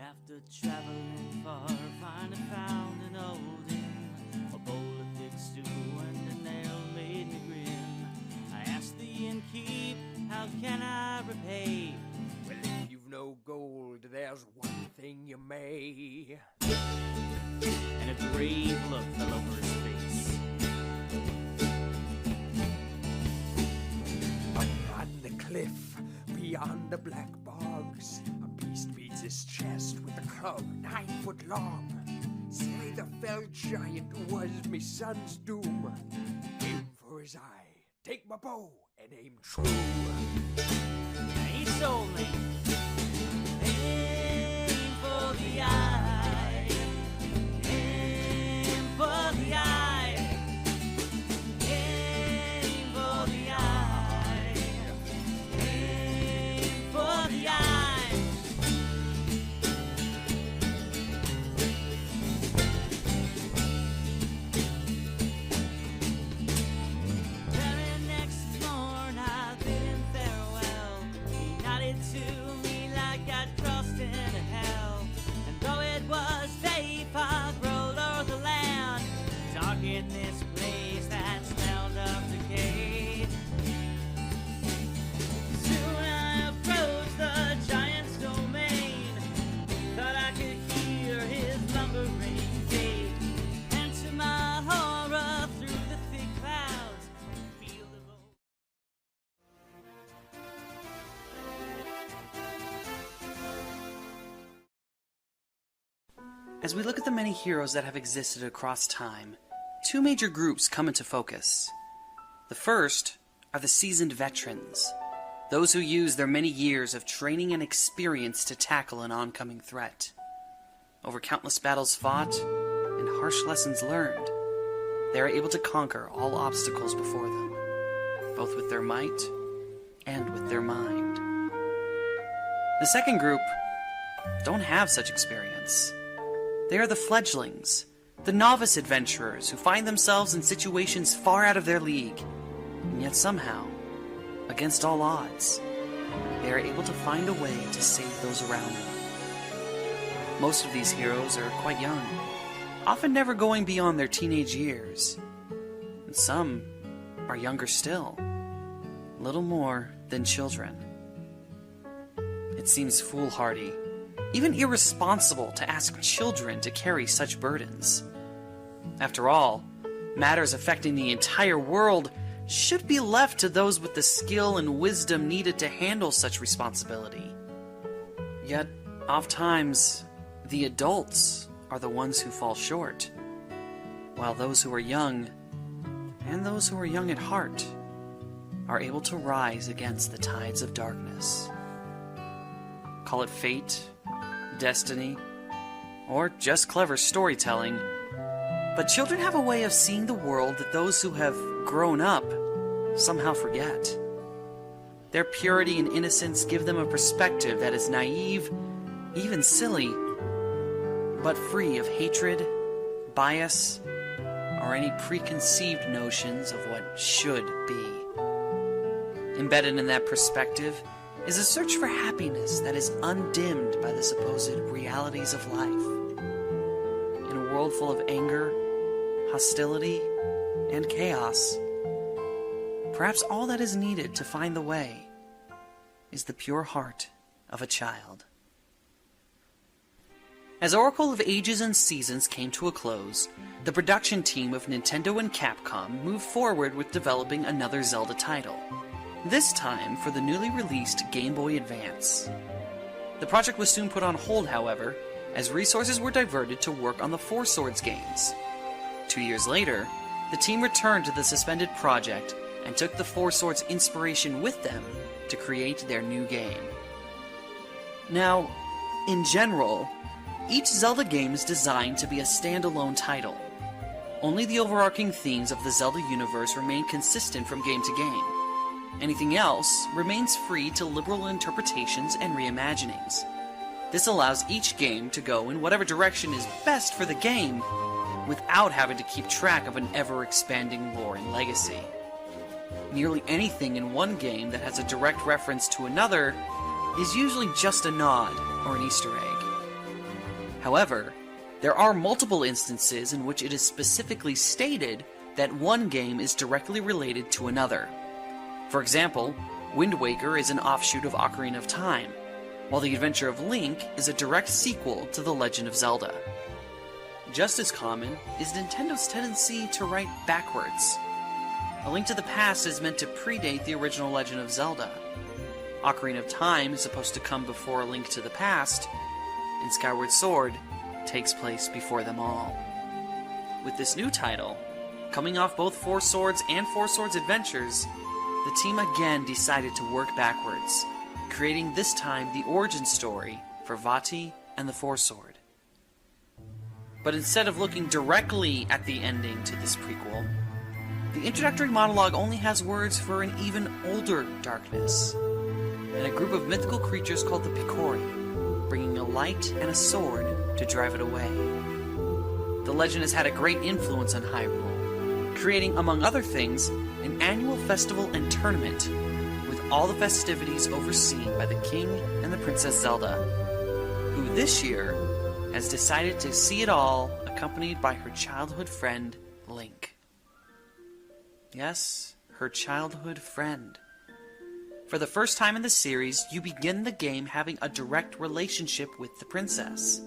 After traveling far, finally found an old inn, a bowl of thick stew and a nail made me grin. I asked the innkeep, how can I repay? Well, if you've no gold, there's one thing you may. And a grave look fell over his face. Up on the cliff, beyond the black bogs, a beast beats his chest with a club 9 foot long. Say the fell giant was me son's doom. Aim for his eye, take my bow, and aim true. He told me, aim for the eye, aim for the eye, aim for the eye, aim for the eye. Very next morn I bid him farewell. He nodded to me like I'd crossed into hell. And though it was day, fog rolled o'er the land, dark in this place that smelled of decay. Soon I approached the giant's domain. Thought I could hear his lumbering gait. And to my horror, through the thick clouds, a field of old. As we look at the many heroes that have existed across time, two major groups come into focus. The first are the seasoned veterans, those who use their many years of training and experience to tackle an oncoming threat. Over countless battles fought and harsh lessons learned, they are able to conquer all obstacles before them, both with their might and with their mind. The second group don't have such experience. They are the fledglings, the novice adventurers who find themselves in situations far out of their league, and yet somehow, against all odds, they are able to find a way to save those around them. Most of these heroes are quite young, often never going beyond their teenage years, and some are younger still, little more than children. It seems foolhardy, even irresponsible, to ask children to carry such burdens. After all, matters affecting the entire world should be left to those with the skill and wisdom needed to handle such responsibility. Yet, oftentimes, the adults are the ones who fall short, while those who are young, and those who are young at heart, are able to rise against the tides of darkness. Call it fate, destiny, or just clever storytelling, but children have a way of seeing the world that those who have grown up somehow forget. Their purity and innocence give them a perspective that is naive, even silly, but free of hatred, bias, or any preconceived notions of what should be. Embedded in that perspective is a search for happiness that is undimmed by the supposed realities of life. In a world full of anger, hostility, and chaos, perhaps all that is needed to find the way is the pure heart of a child. As Oracle of Ages and Seasons came to a close, the production team of Nintendo and Capcom moved forward with developing another Zelda title, this time for the newly released Game Boy Advance. The project was soon put on hold, however, as resources were diverted to work on the Four Swords games. 2 years later, the team returned to the suspended project and took the Four Swords inspiration with them to create their new game. Now, In general, each Zelda game is designed to be a standalone title. Only the overarching themes of the Zelda universe remain consistent from game to game. Anything else remains free to liberal interpretations and reimaginings. This allows each game to go in whatever direction is best for the game, without having to keep track of an ever-expanding lore and legacy. Nearly anything in one game that has a direct reference to another is usually just a nod or an Easter egg. However, there are multiple instances in which it is specifically stated that one game is directly related to another. For example, Wind Waker is an offshoot of Ocarina of Time, while The Adventure of Link is a direct sequel to The Legend of Zelda. Just as common is Nintendo's tendency to write backwards. A Link to the Past is meant to predate the original Legend of Zelda. Ocarina of Time is supposed to come before A Link to the Past, and Skyward Sword takes place before them all. With this new title, coming off both Four Swords and Four Swords Adventures, the team again decided to work backwards, creating this time the origin story for Vati and the Four Sword. But instead of looking directly at the ending to this prequel, the introductory monologue only has words for an even older darkness, and a group of mythical creatures called the Picori, bringing a light and a sword to drive it away. The legend has had a great influence on Hyrule, creating, among other things, an annual festival and tournament, with all the festivities overseen by the King and the Princess Zelda, who this year has decided to see it all accompanied by her childhood friend, Link. Yes, her childhood friend. For the first time in the series, you begin the game having a direct relationship with the princess.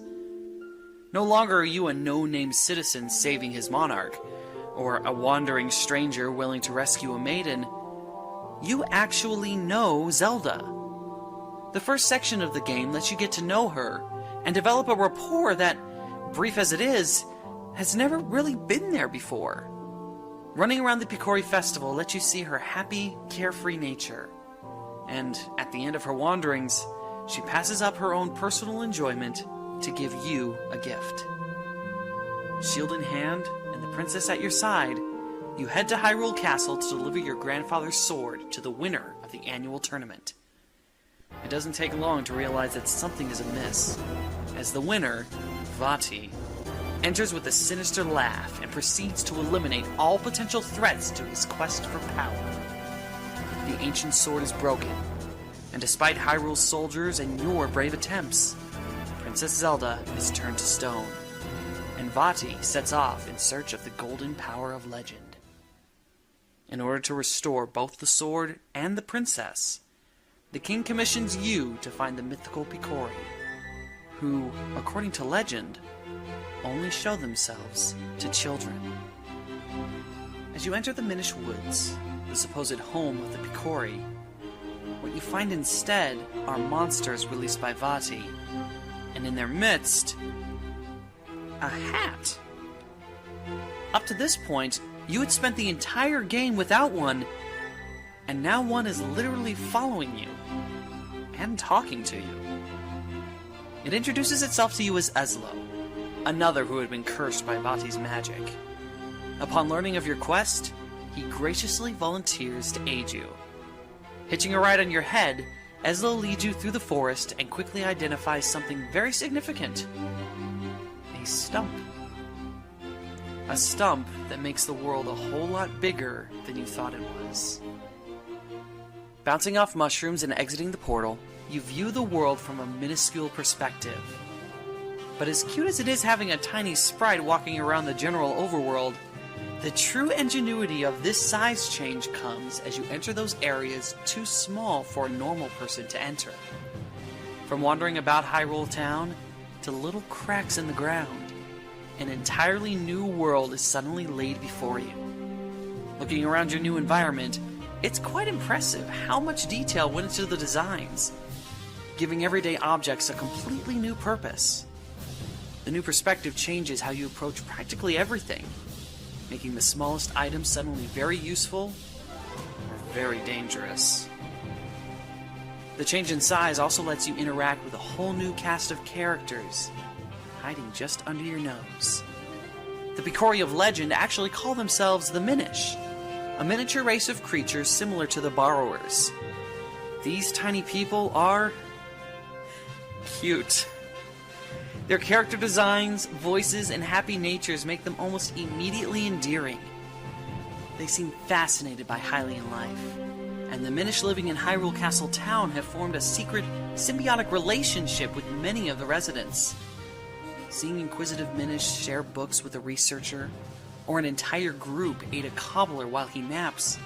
No longer are you a no-name citizen saving his monarch, or a wandering stranger willing to rescue a maiden. You actually know Zelda. The first section of the game lets you get to know her, and develop a rapport that, brief as it is, has never really been there before. Running around the Picori Festival lets you see her happy, carefree nature. And at the end of her wanderings, she passes up her own personal enjoyment to give you a gift. Shield in hand, and the princess at your side, you head to Hyrule Castle to deliver your grandfather's sword to the winner of the annual tournament. It doesn't take long to realize that something is amiss, as the winner, Vati, enters with a sinister laugh and proceeds to eliminate all potential threats to his quest for power. The ancient sword is broken, and despite Hyrule's soldiers and your brave attempts, Princess Zelda is turned to stone, and Vati sets off in search of the golden power of legend. In order to restore both the sword and the princess, the king commissions you to find the mythical Picori, who, according to legend, only show themselves to children. As you enter the Minish Woods, the supposed home of the Picori, what you find instead are monsters released by Vati, and in their midst, a hat. Up to this point, you had spent the entire game without one, and now one is literally following you and talking to you. It introduces itself to you as Ezlo, another who had been cursed by Vati's magic. Upon learning of your quest, he graciously volunteers to aid you. Hitching a ride on your head, Ezlo leads you through the forest and quickly identifies something very significant. A stump. A stump that makes the world a whole lot bigger than you thought it was. Bouncing off mushrooms and exiting the portal, you view the world from a minuscule perspective. But as cute as it is having a tiny sprite walking around the general overworld, the true ingenuity of this size change comes as you enter those areas too small for a normal person to enter. From wandering about Hyrule Town to little cracks in the ground, an entirely new world is suddenly laid before you. Looking around your new environment, it's quite impressive how much detail went into the designs, giving everyday objects a completely new purpose. The new perspective changes how you approach practically everything, making the smallest items suddenly very useful or very dangerous. The change in size also lets you interact with a whole new cast of characters, hiding just under your nose. The Picori of legend actually call themselves the Minish, a miniature race of creatures similar to the Borrowers. These tiny people are cute. Their character designs, voices, and happy natures make them almost immediately endearing. They seem fascinated by Hylian life, and the Minish living in Hyrule Castle Town have formed a secret, symbiotic relationship with many of the residents. Seeing inquisitive Minish share books with a researcher, or an entire group aid a cobbler while he naps,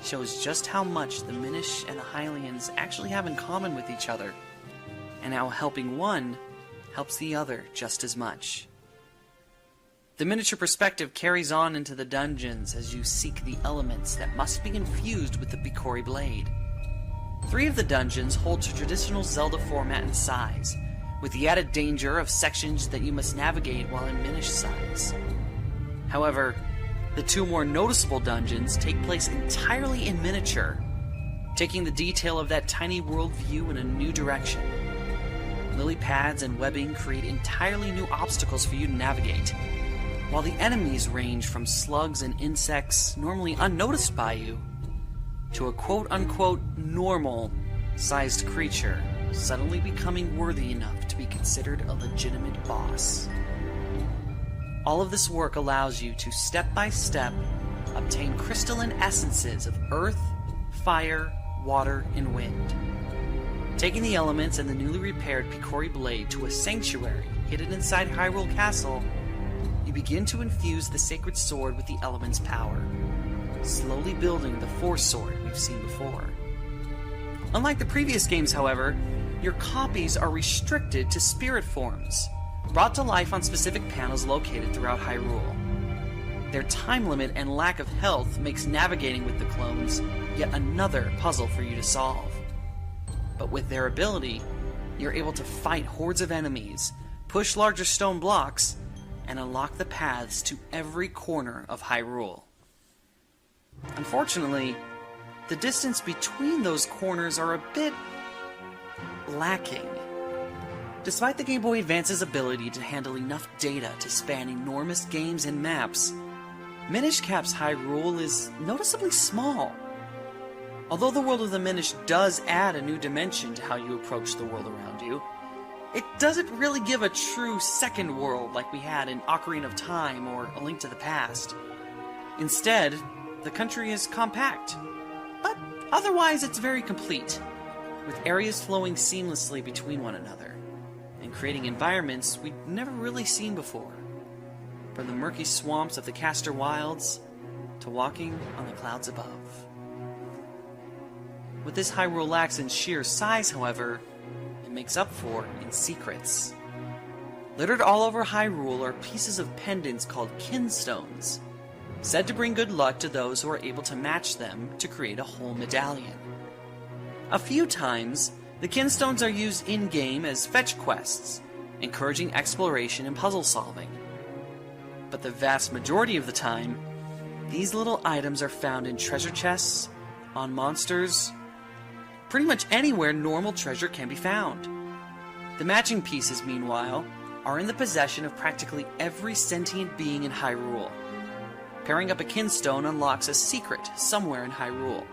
shows just how much the Minish and the Hylians actually have in common with each other, and how helping one helps the other just as much. The miniature perspective carries on into the dungeons as you seek the elements that must be infused with the Picori blade. 3 of the dungeons hold to traditional Zelda format and size, with the added danger of sections that you must navigate while in Minish size. However, the 2 more noticeable dungeons take place entirely in miniature, taking the detail of that tiny world view in a new direction. Lily pads and webbing create entirely new obstacles for you to navigate, while the enemies range from slugs and insects normally unnoticed by you, to a quote-unquote normal-sized creature suddenly becoming worthy enough to be considered a legitimate boss. All of this work allows you to step-by-step obtain crystalline essences of earth, fire, water, and wind. Taking the elements and the newly repaired Picori blade to a sanctuary hidden inside Hyrule Castle, you begin to infuse the sacred sword with the element's power, slowly building the Force Sword we've seen before. Unlike the previous games, however, your copies are restricted to spirit forms, brought to life on specific panels located throughout Hyrule. Their time limit and lack of health makes navigating with the clones yet another puzzle for you to solve. But with their ability, you're able to fight hordes of enemies, push larger stone blocks, and unlock the paths to every corner of Hyrule. Unfortunately, the distance between those corners are a bit lacking. Despite the Game Boy Advance's ability to handle enough data to span enormous games and maps, Minish Cap's Hyrule is noticeably small. Although the world of the Minish does add a new dimension to how you approach the world around you, it doesn't really give a true second world like we had in Ocarina of Time or A Link to the Past. Instead, the country is compact, but otherwise it's very complete, with areas flowing seamlessly between one another, and creating environments we'd never really seen before. From the murky swamps of the Castor Wilds, to walking on the clouds above. What this Hyrule lacks in sheer size, however, it makes up for in secrets. Littered all over Hyrule are pieces of pendants called kinstones, said to bring good luck to those who are able to match them to create a whole medallion. A few times, the kinstones are used in-game as fetch quests, encouraging exploration and puzzle solving. But the vast majority of the time, these little items are found in treasure chests, on monsters, pretty much anywhere normal treasure can be found. The matching pieces, meanwhile, are in the possession of practically every sentient being in Hyrule. Pairing up a kinstone unlocks a secret somewhere in Hyrule,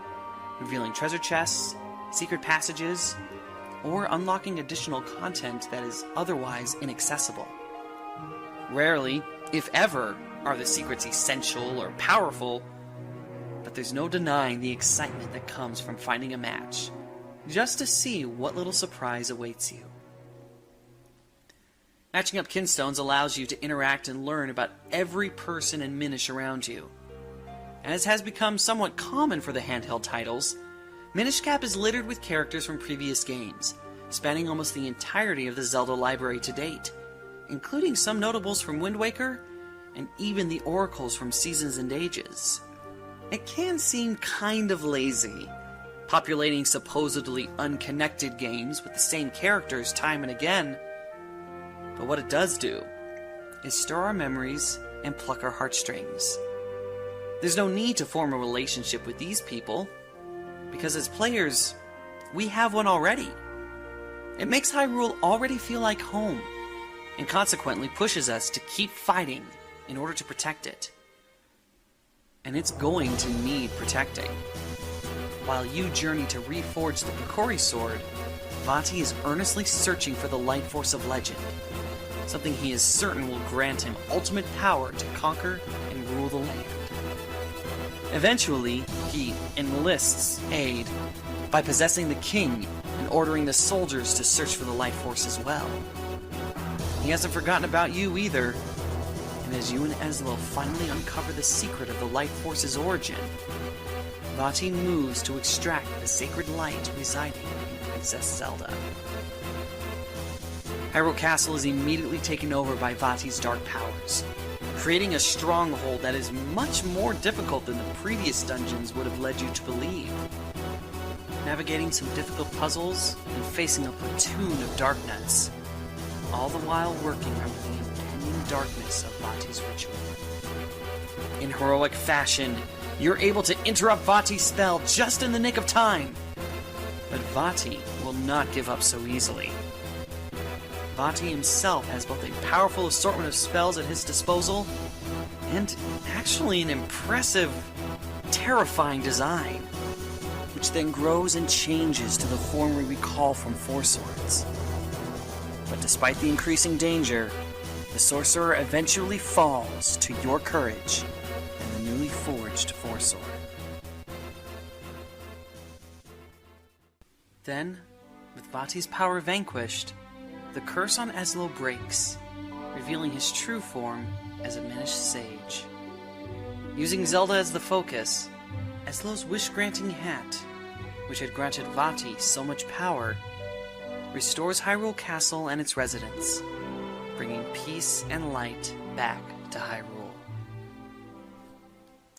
revealing treasure chests, secret passages, or unlocking additional content that is otherwise inaccessible. Rarely, if ever, are the secrets essential or powerful, but there's no denying the excitement that comes from finding a match, just to see what little surprise awaits you. Matching up kinstones allows you to interact and learn about every person and Minish around you. As has become somewhat common for the handheld titles, Minish Cap is littered with characters from previous games, spanning almost the entirety of the Zelda library to date, including some notables from Wind Waker, and even the oracles from Seasons and Ages. It can seem kind of lazy, populating supposedly unconnected games with the same characters time and again, but what it does do is stir our memories and pluck our heartstrings. There's no need to form a relationship with these people, because as players, we have one already. It makes Hyrule already feel like home, and consequently pushes us to keep fighting in order to protect it. And it's going to need protecting. While you journey to reforge the Picori sword, Vati is earnestly searching for the light force of legend, something he is certain will grant him ultimate power to conquer and rule the land. Eventually, he enlists aid by possessing the king and ordering the soldiers to search for the light force as well. He hasn't forgotten about you either, and as you and Ezlo finally uncover the secret of the light force's origin, Vati moves to extract the sacred light residing in Princess Zelda. Hyrule Castle is immediately taken over by Vati's dark powers, creating a stronghold that is much more difficult than the previous dungeons would have led you to believe. Navigating some difficult puzzles and facing a platoon of Darknuts, all the while working under the impending darkness of Vati's ritual. In heroic fashion, you're able to interrupt Vati's spell just in the nick of time. But Vati will not give up so easily. Vati himself has both a powerful assortment of spells at his disposal and actually an impressive, terrifying design, which then grows and changes to the form we recall from Four Swords. But despite the increasing danger, the sorcerer eventually falls to your courage and the newly forged Four Sword. Then, with Vati's power vanquished, the curse on Ezlo breaks, revealing his true form as a Minish Sage. Using Zelda as the focus, Ezlo's wish-granting hat, which had granted Vati so much power, restores Hyrule Castle and its residents, bringing peace and light back to Hyrule.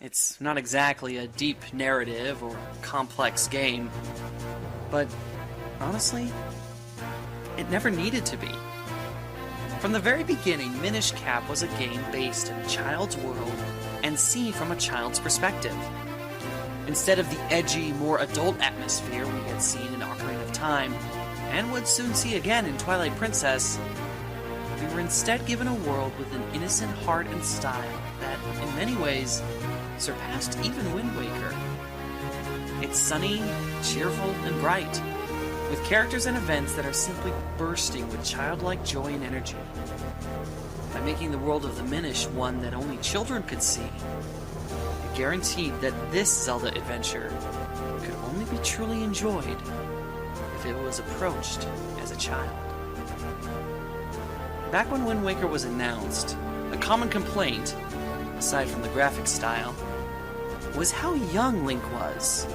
It's not exactly a deep narrative or complex game, but honestly, it never needed to be. From the very beginning, Minish Cap was a game based in a child's world and seen from a child's perspective. Instead of the edgy, more adult atmosphere we had seen in Ocarina of Time, and would soon see again in Twilight Princess, we were instead given a world with an innocent heart and style that, in many ways, surpassed even Wind Waker. It's sunny, cheerful, and bright, with characters and events that are simply bursting with childlike joy and energy. By making the world of the Minish one that only children could see, it guaranteed that this Zelda adventure could only be truly enjoyed if it was approached as a child. Back when Wind Waker was announced, a common complaint, aside from the graphic style, was how young Link was.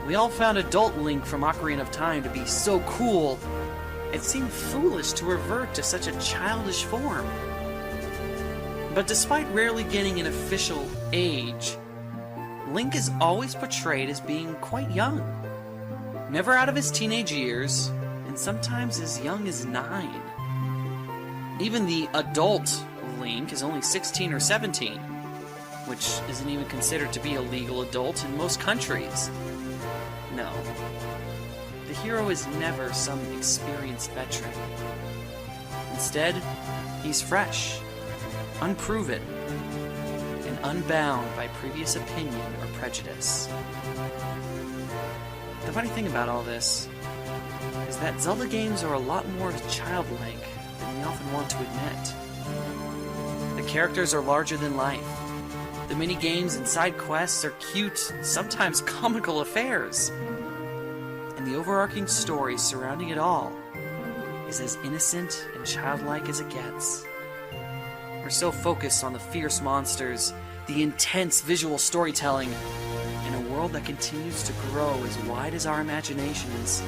We all found adult Link from Ocarina of Time to be so cool, it seemed foolish to revert to such a childish form. But despite rarely getting an official age, Link is always portrayed as being quite young. Never out of his teenage years, and sometimes as young as 9. Even the adult Link is only 16 or 17, which isn't even considered to be a legal adult in most countries. No. The hero is never some experienced veteran. Instead, he's fresh, unproven, and unbound by previous opinion or prejudice. The funny thing about all this is that Zelda games are a lot more childlike than we often want to admit. The characters are larger than life. The mini-games and side quests are cute, sometimes comical affairs. And the overarching story surrounding it all is as innocent and childlike as it gets. We're so focused on the fierce monsters, the intense visual storytelling, in a world that continues to grow as wide as our imaginations,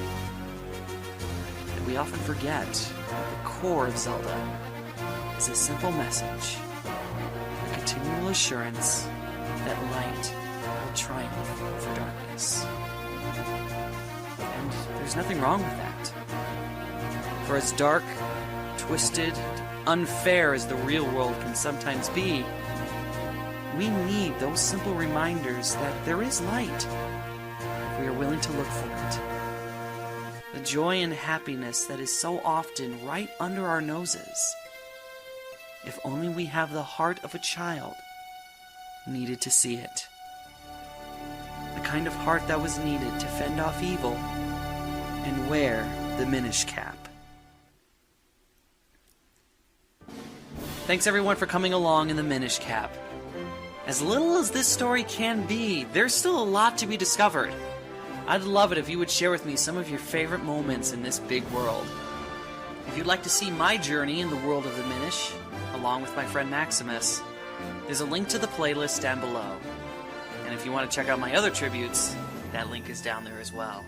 that we often forget that the core of Zelda is a simple message, a continual assurance that light will triumph over darkness. And there's nothing wrong with that. For as dark, twisted, unfair as the real world can sometimes be, we need those simple reminders that there is light if we are willing to look for it. The joy and happiness that is so often right under our noses. If only we have the heart of a child who needed to see it. The kind of heart that was needed to fend off evil and wear the Minish cap. Thanks everyone for coming along in the Minish cap. As little as this story can be, there's still a lot to be discovered. I'd love it if you would share with me some of your favorite moments in this big world. If you'd like to see my journey in the world of the Minish, along with my friend Maximus, there's a link to the playlist down below. And if you want to check out my other tributes, that link is down there as well.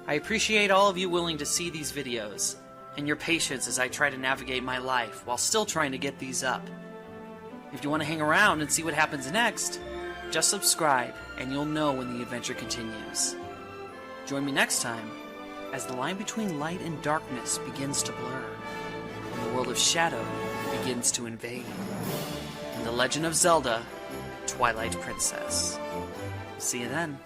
I appreciate all of you willing to see these videos, and your patience as I try to navigate my life while still trying to get these up. If you want to hang around and see what happens next, just subscribe and you'll know when the adventure continues. Join me next time as the line between light and darkness begins to blur, and the world of shadow begins to invade. In The Legend of Zelda, Twilight Princess. See you then.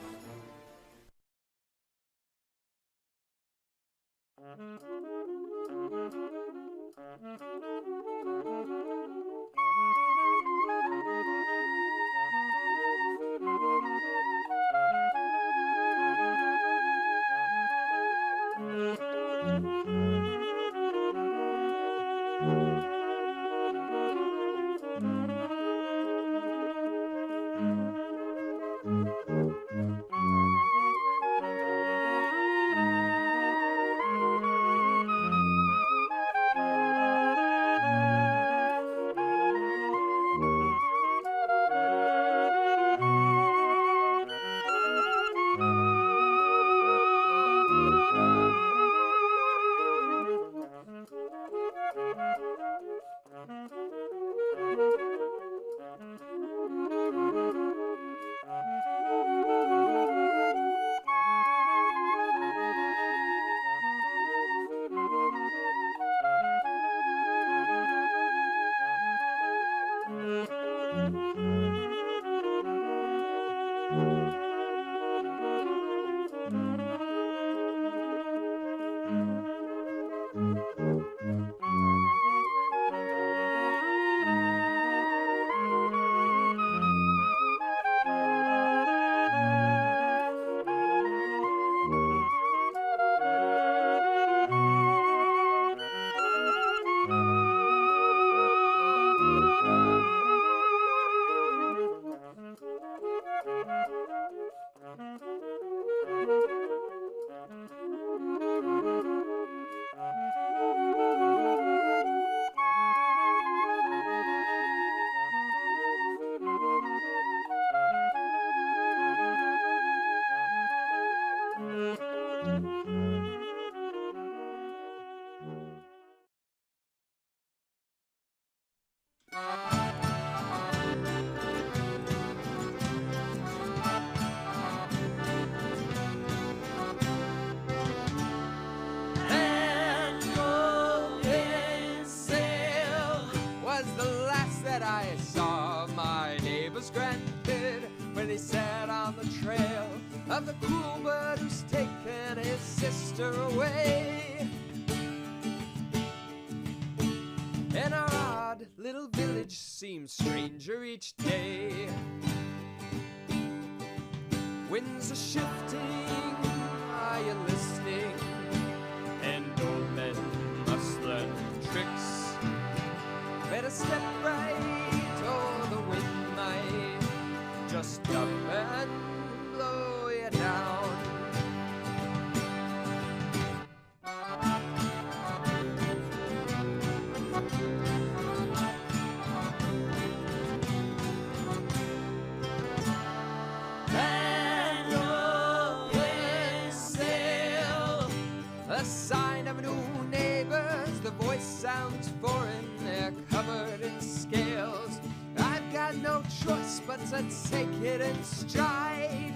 Of the cruel bird who's taken his sister away. And our odd little village seems stranger each day. Winds are shifting, are you listening? And old men must learn tricks. Better step right or the wind might just up and blow you down. And open sail, a sign of new neighbors. The voice sounds foreign, they're covered in scales. I've got no choice but to take it in stride.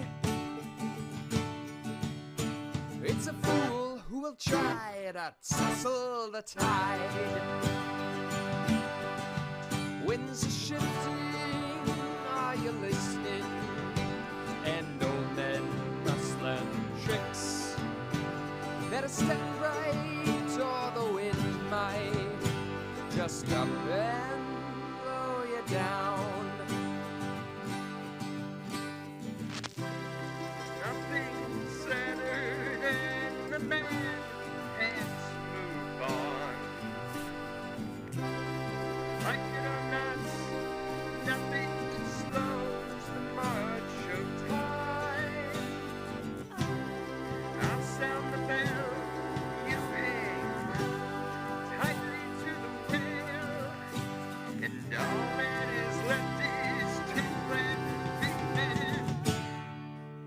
It's a fool who will try to tussle the tide. Winds are shifting, are you listening? And old men must learn just up and blow you down. Nothing centered in the man, let's move on. Like it or not, nothing slows the march of time. I'll sound the bell, you hang tightly to the rail, and all that is left is to let me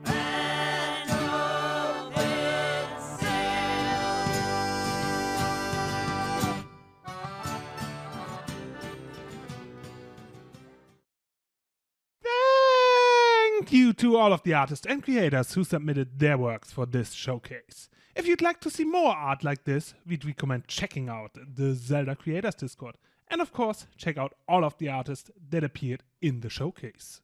and open sail. Thank you to all of the artists and creators who submitted their works for this showcase. If you'd like to see more art like this, we'd recommend checking out the Zelda Creators Discord. And of course, check out all of the artists that appeared in the showcase.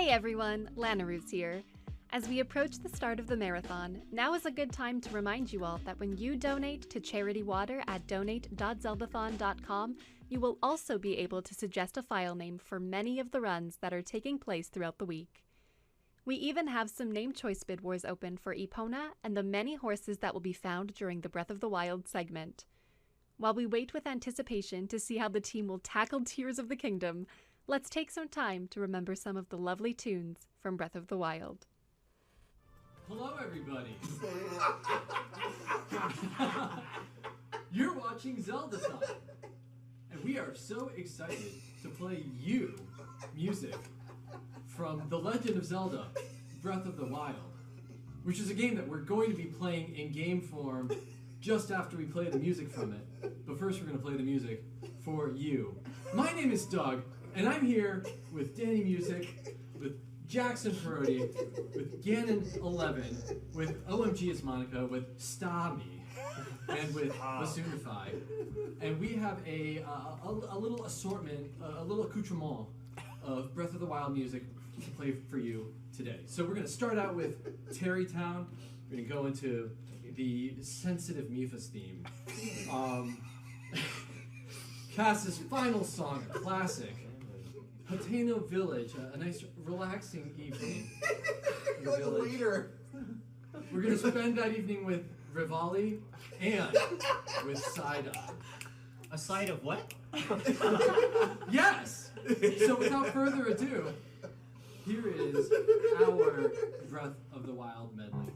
Hey everyone, Lanaroos here. As we approach the start of the marathon, now is a good time to remind you all that when you donate to Charity Water at donate.zeldathon.com, you will also be able to suggest a file name for many of the runs that are taking place throughout the week. We even have some name choice bid wars open for Epona and the many horses that will be found during the Breath of the Wild segment. While we wait with anticipation to see how the team will tackle Tears of the Kingdom, let's take some time to remember some of the lovely tunes from Breath of the Wild. Hello, everybody. You're watching Zeldathon, and we are so excited to play you music from The Legend of Zelda, Breath of the Wild, which is a game that we're going to be playing in game form just after we play the music from it. But first, we're going to play the music for you. My name is Doug, and I'm here with Danny Music, with Jackson Parodi, with Ganon11, with OMG It's Monica, with Stami, and with Masunify. And we have a little assortment, a little accoutrement of Breath of the Wild music to play for you today. So we're going to start out with Terrytown. We're going to go into the sensitive Mifas theme. Cass's final song, a classic. Hateno Village, a nice relaxing evening in the village. We're going to spend that evening with Rivali and with Side-Eye. A side of what? Yes! So without further ado, here is our Breath of the Wild medley.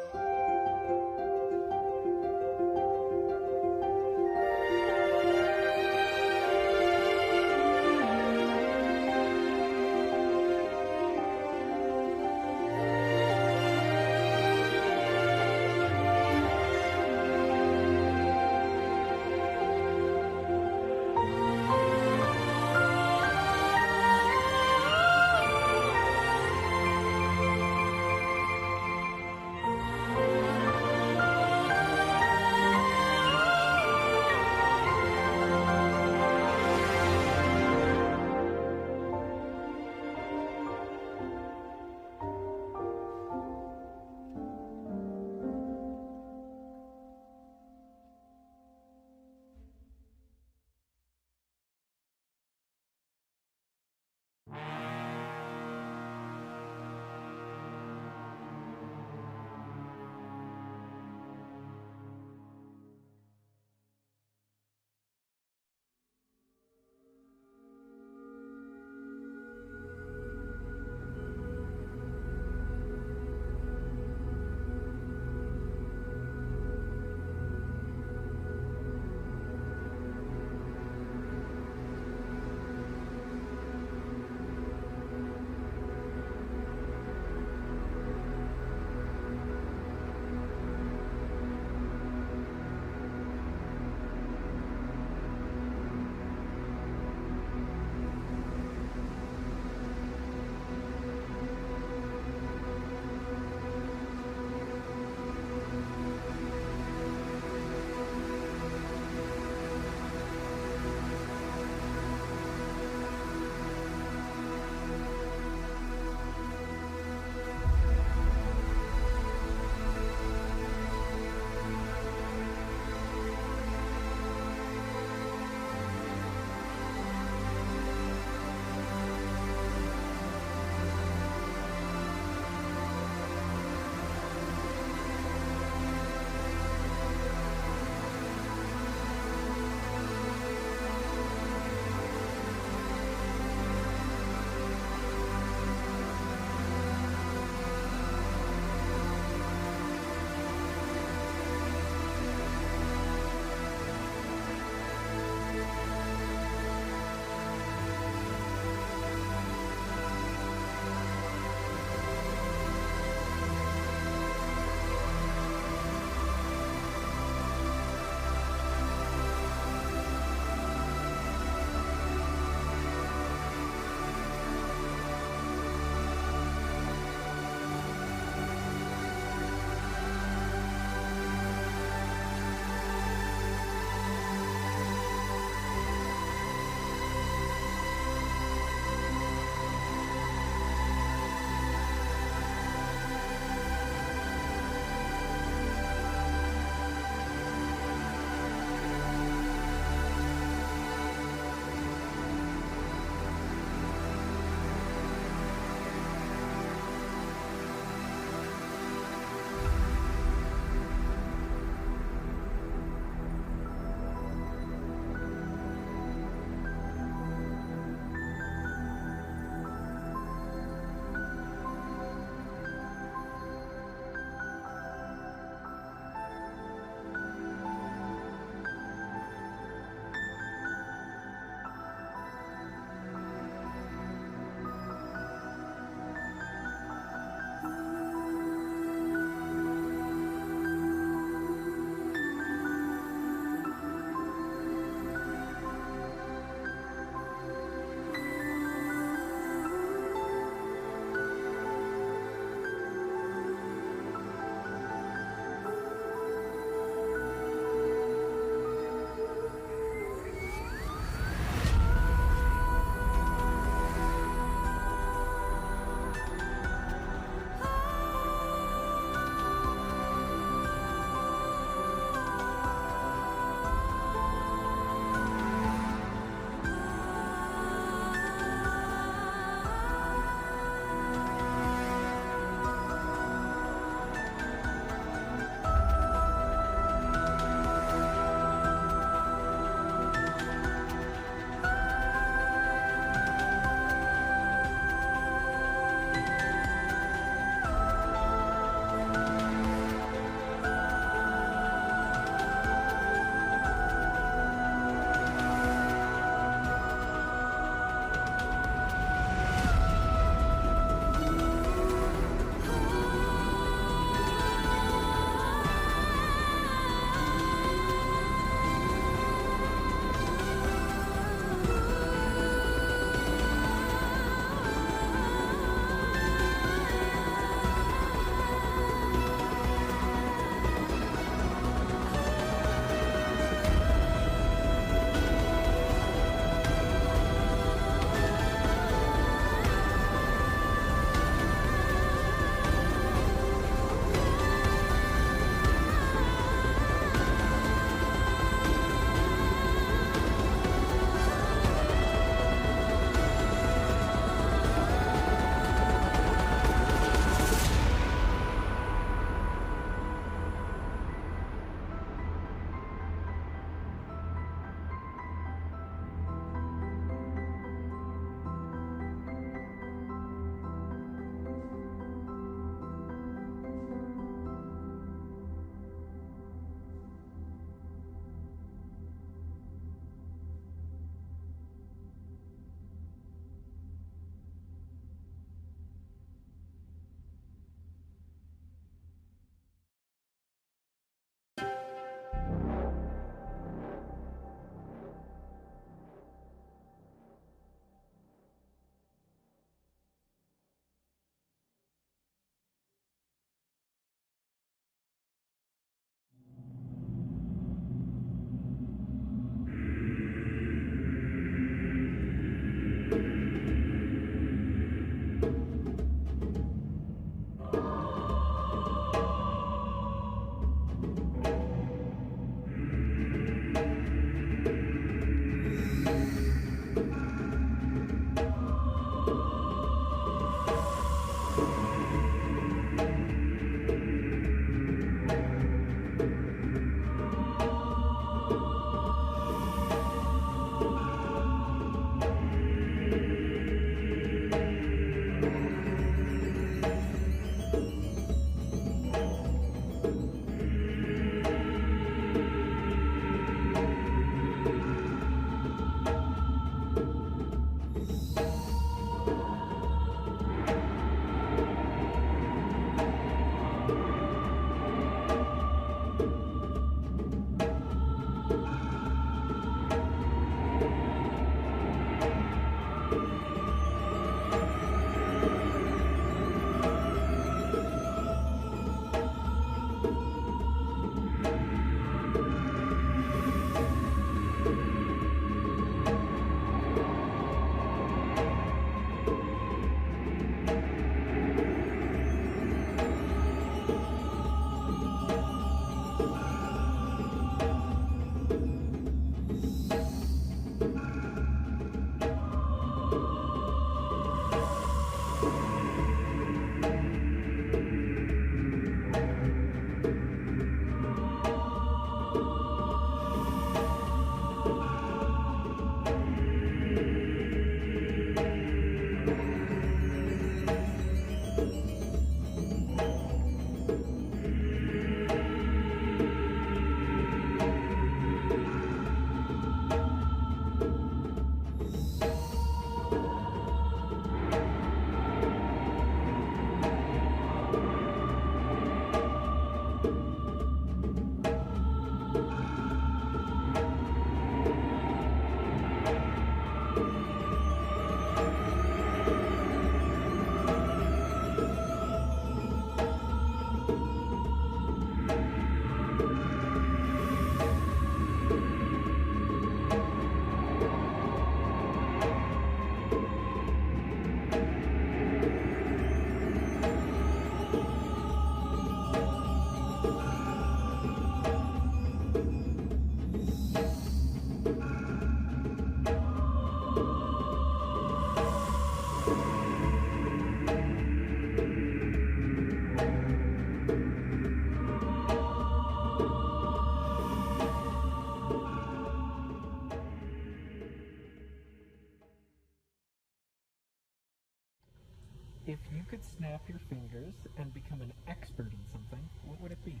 If you could snap your fingers and become an expert in something, what would it be?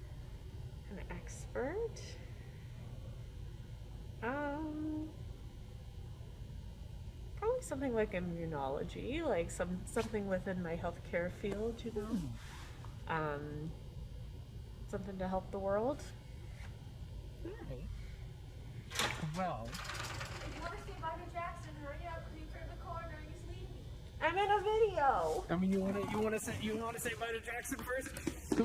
An expert? Probably something like immunology, like something within my healthcare field, you know. Something to help the world. Alright. Well, If you want to see Michael Jackson, hurry up, you turn the corner, he's leaving. I'm in a video. I mean, you wanna say Michael Jackson first? Go.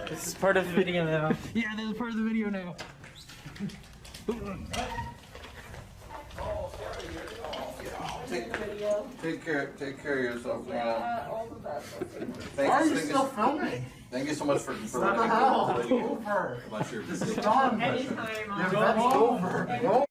This is part of the video now. Yeah, this is part of the video now. Take care of yourself, man. All the best. Why are you still filming? Thank you so much for What the hell? It's over. This is done. Anytime. Your event's over. Go.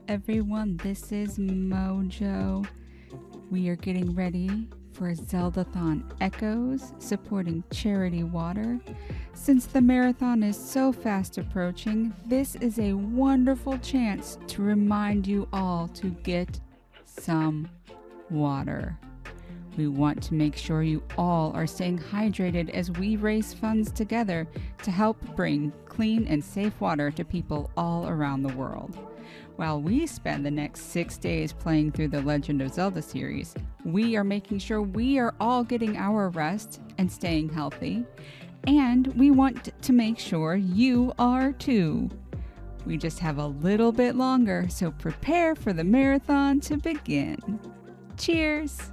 everyone, this is Mojo. We are getting ready for Zeldathon Echoes, supporting Charity Water. Since the marathon is so fast approaching, this is a wonderful chance to remind you all to get some water. We want to make sure you all are staying hydrated as we raise funds together to help bring clean and safe water to people all around the world. While we spend the next 6 days playing through the Legend of Zelda series, we are making sure we are all getting our rest and staying healthy, and we want to make sure you are too. We just have a little bit longer, so prepare for the marathon to begin. Cheers!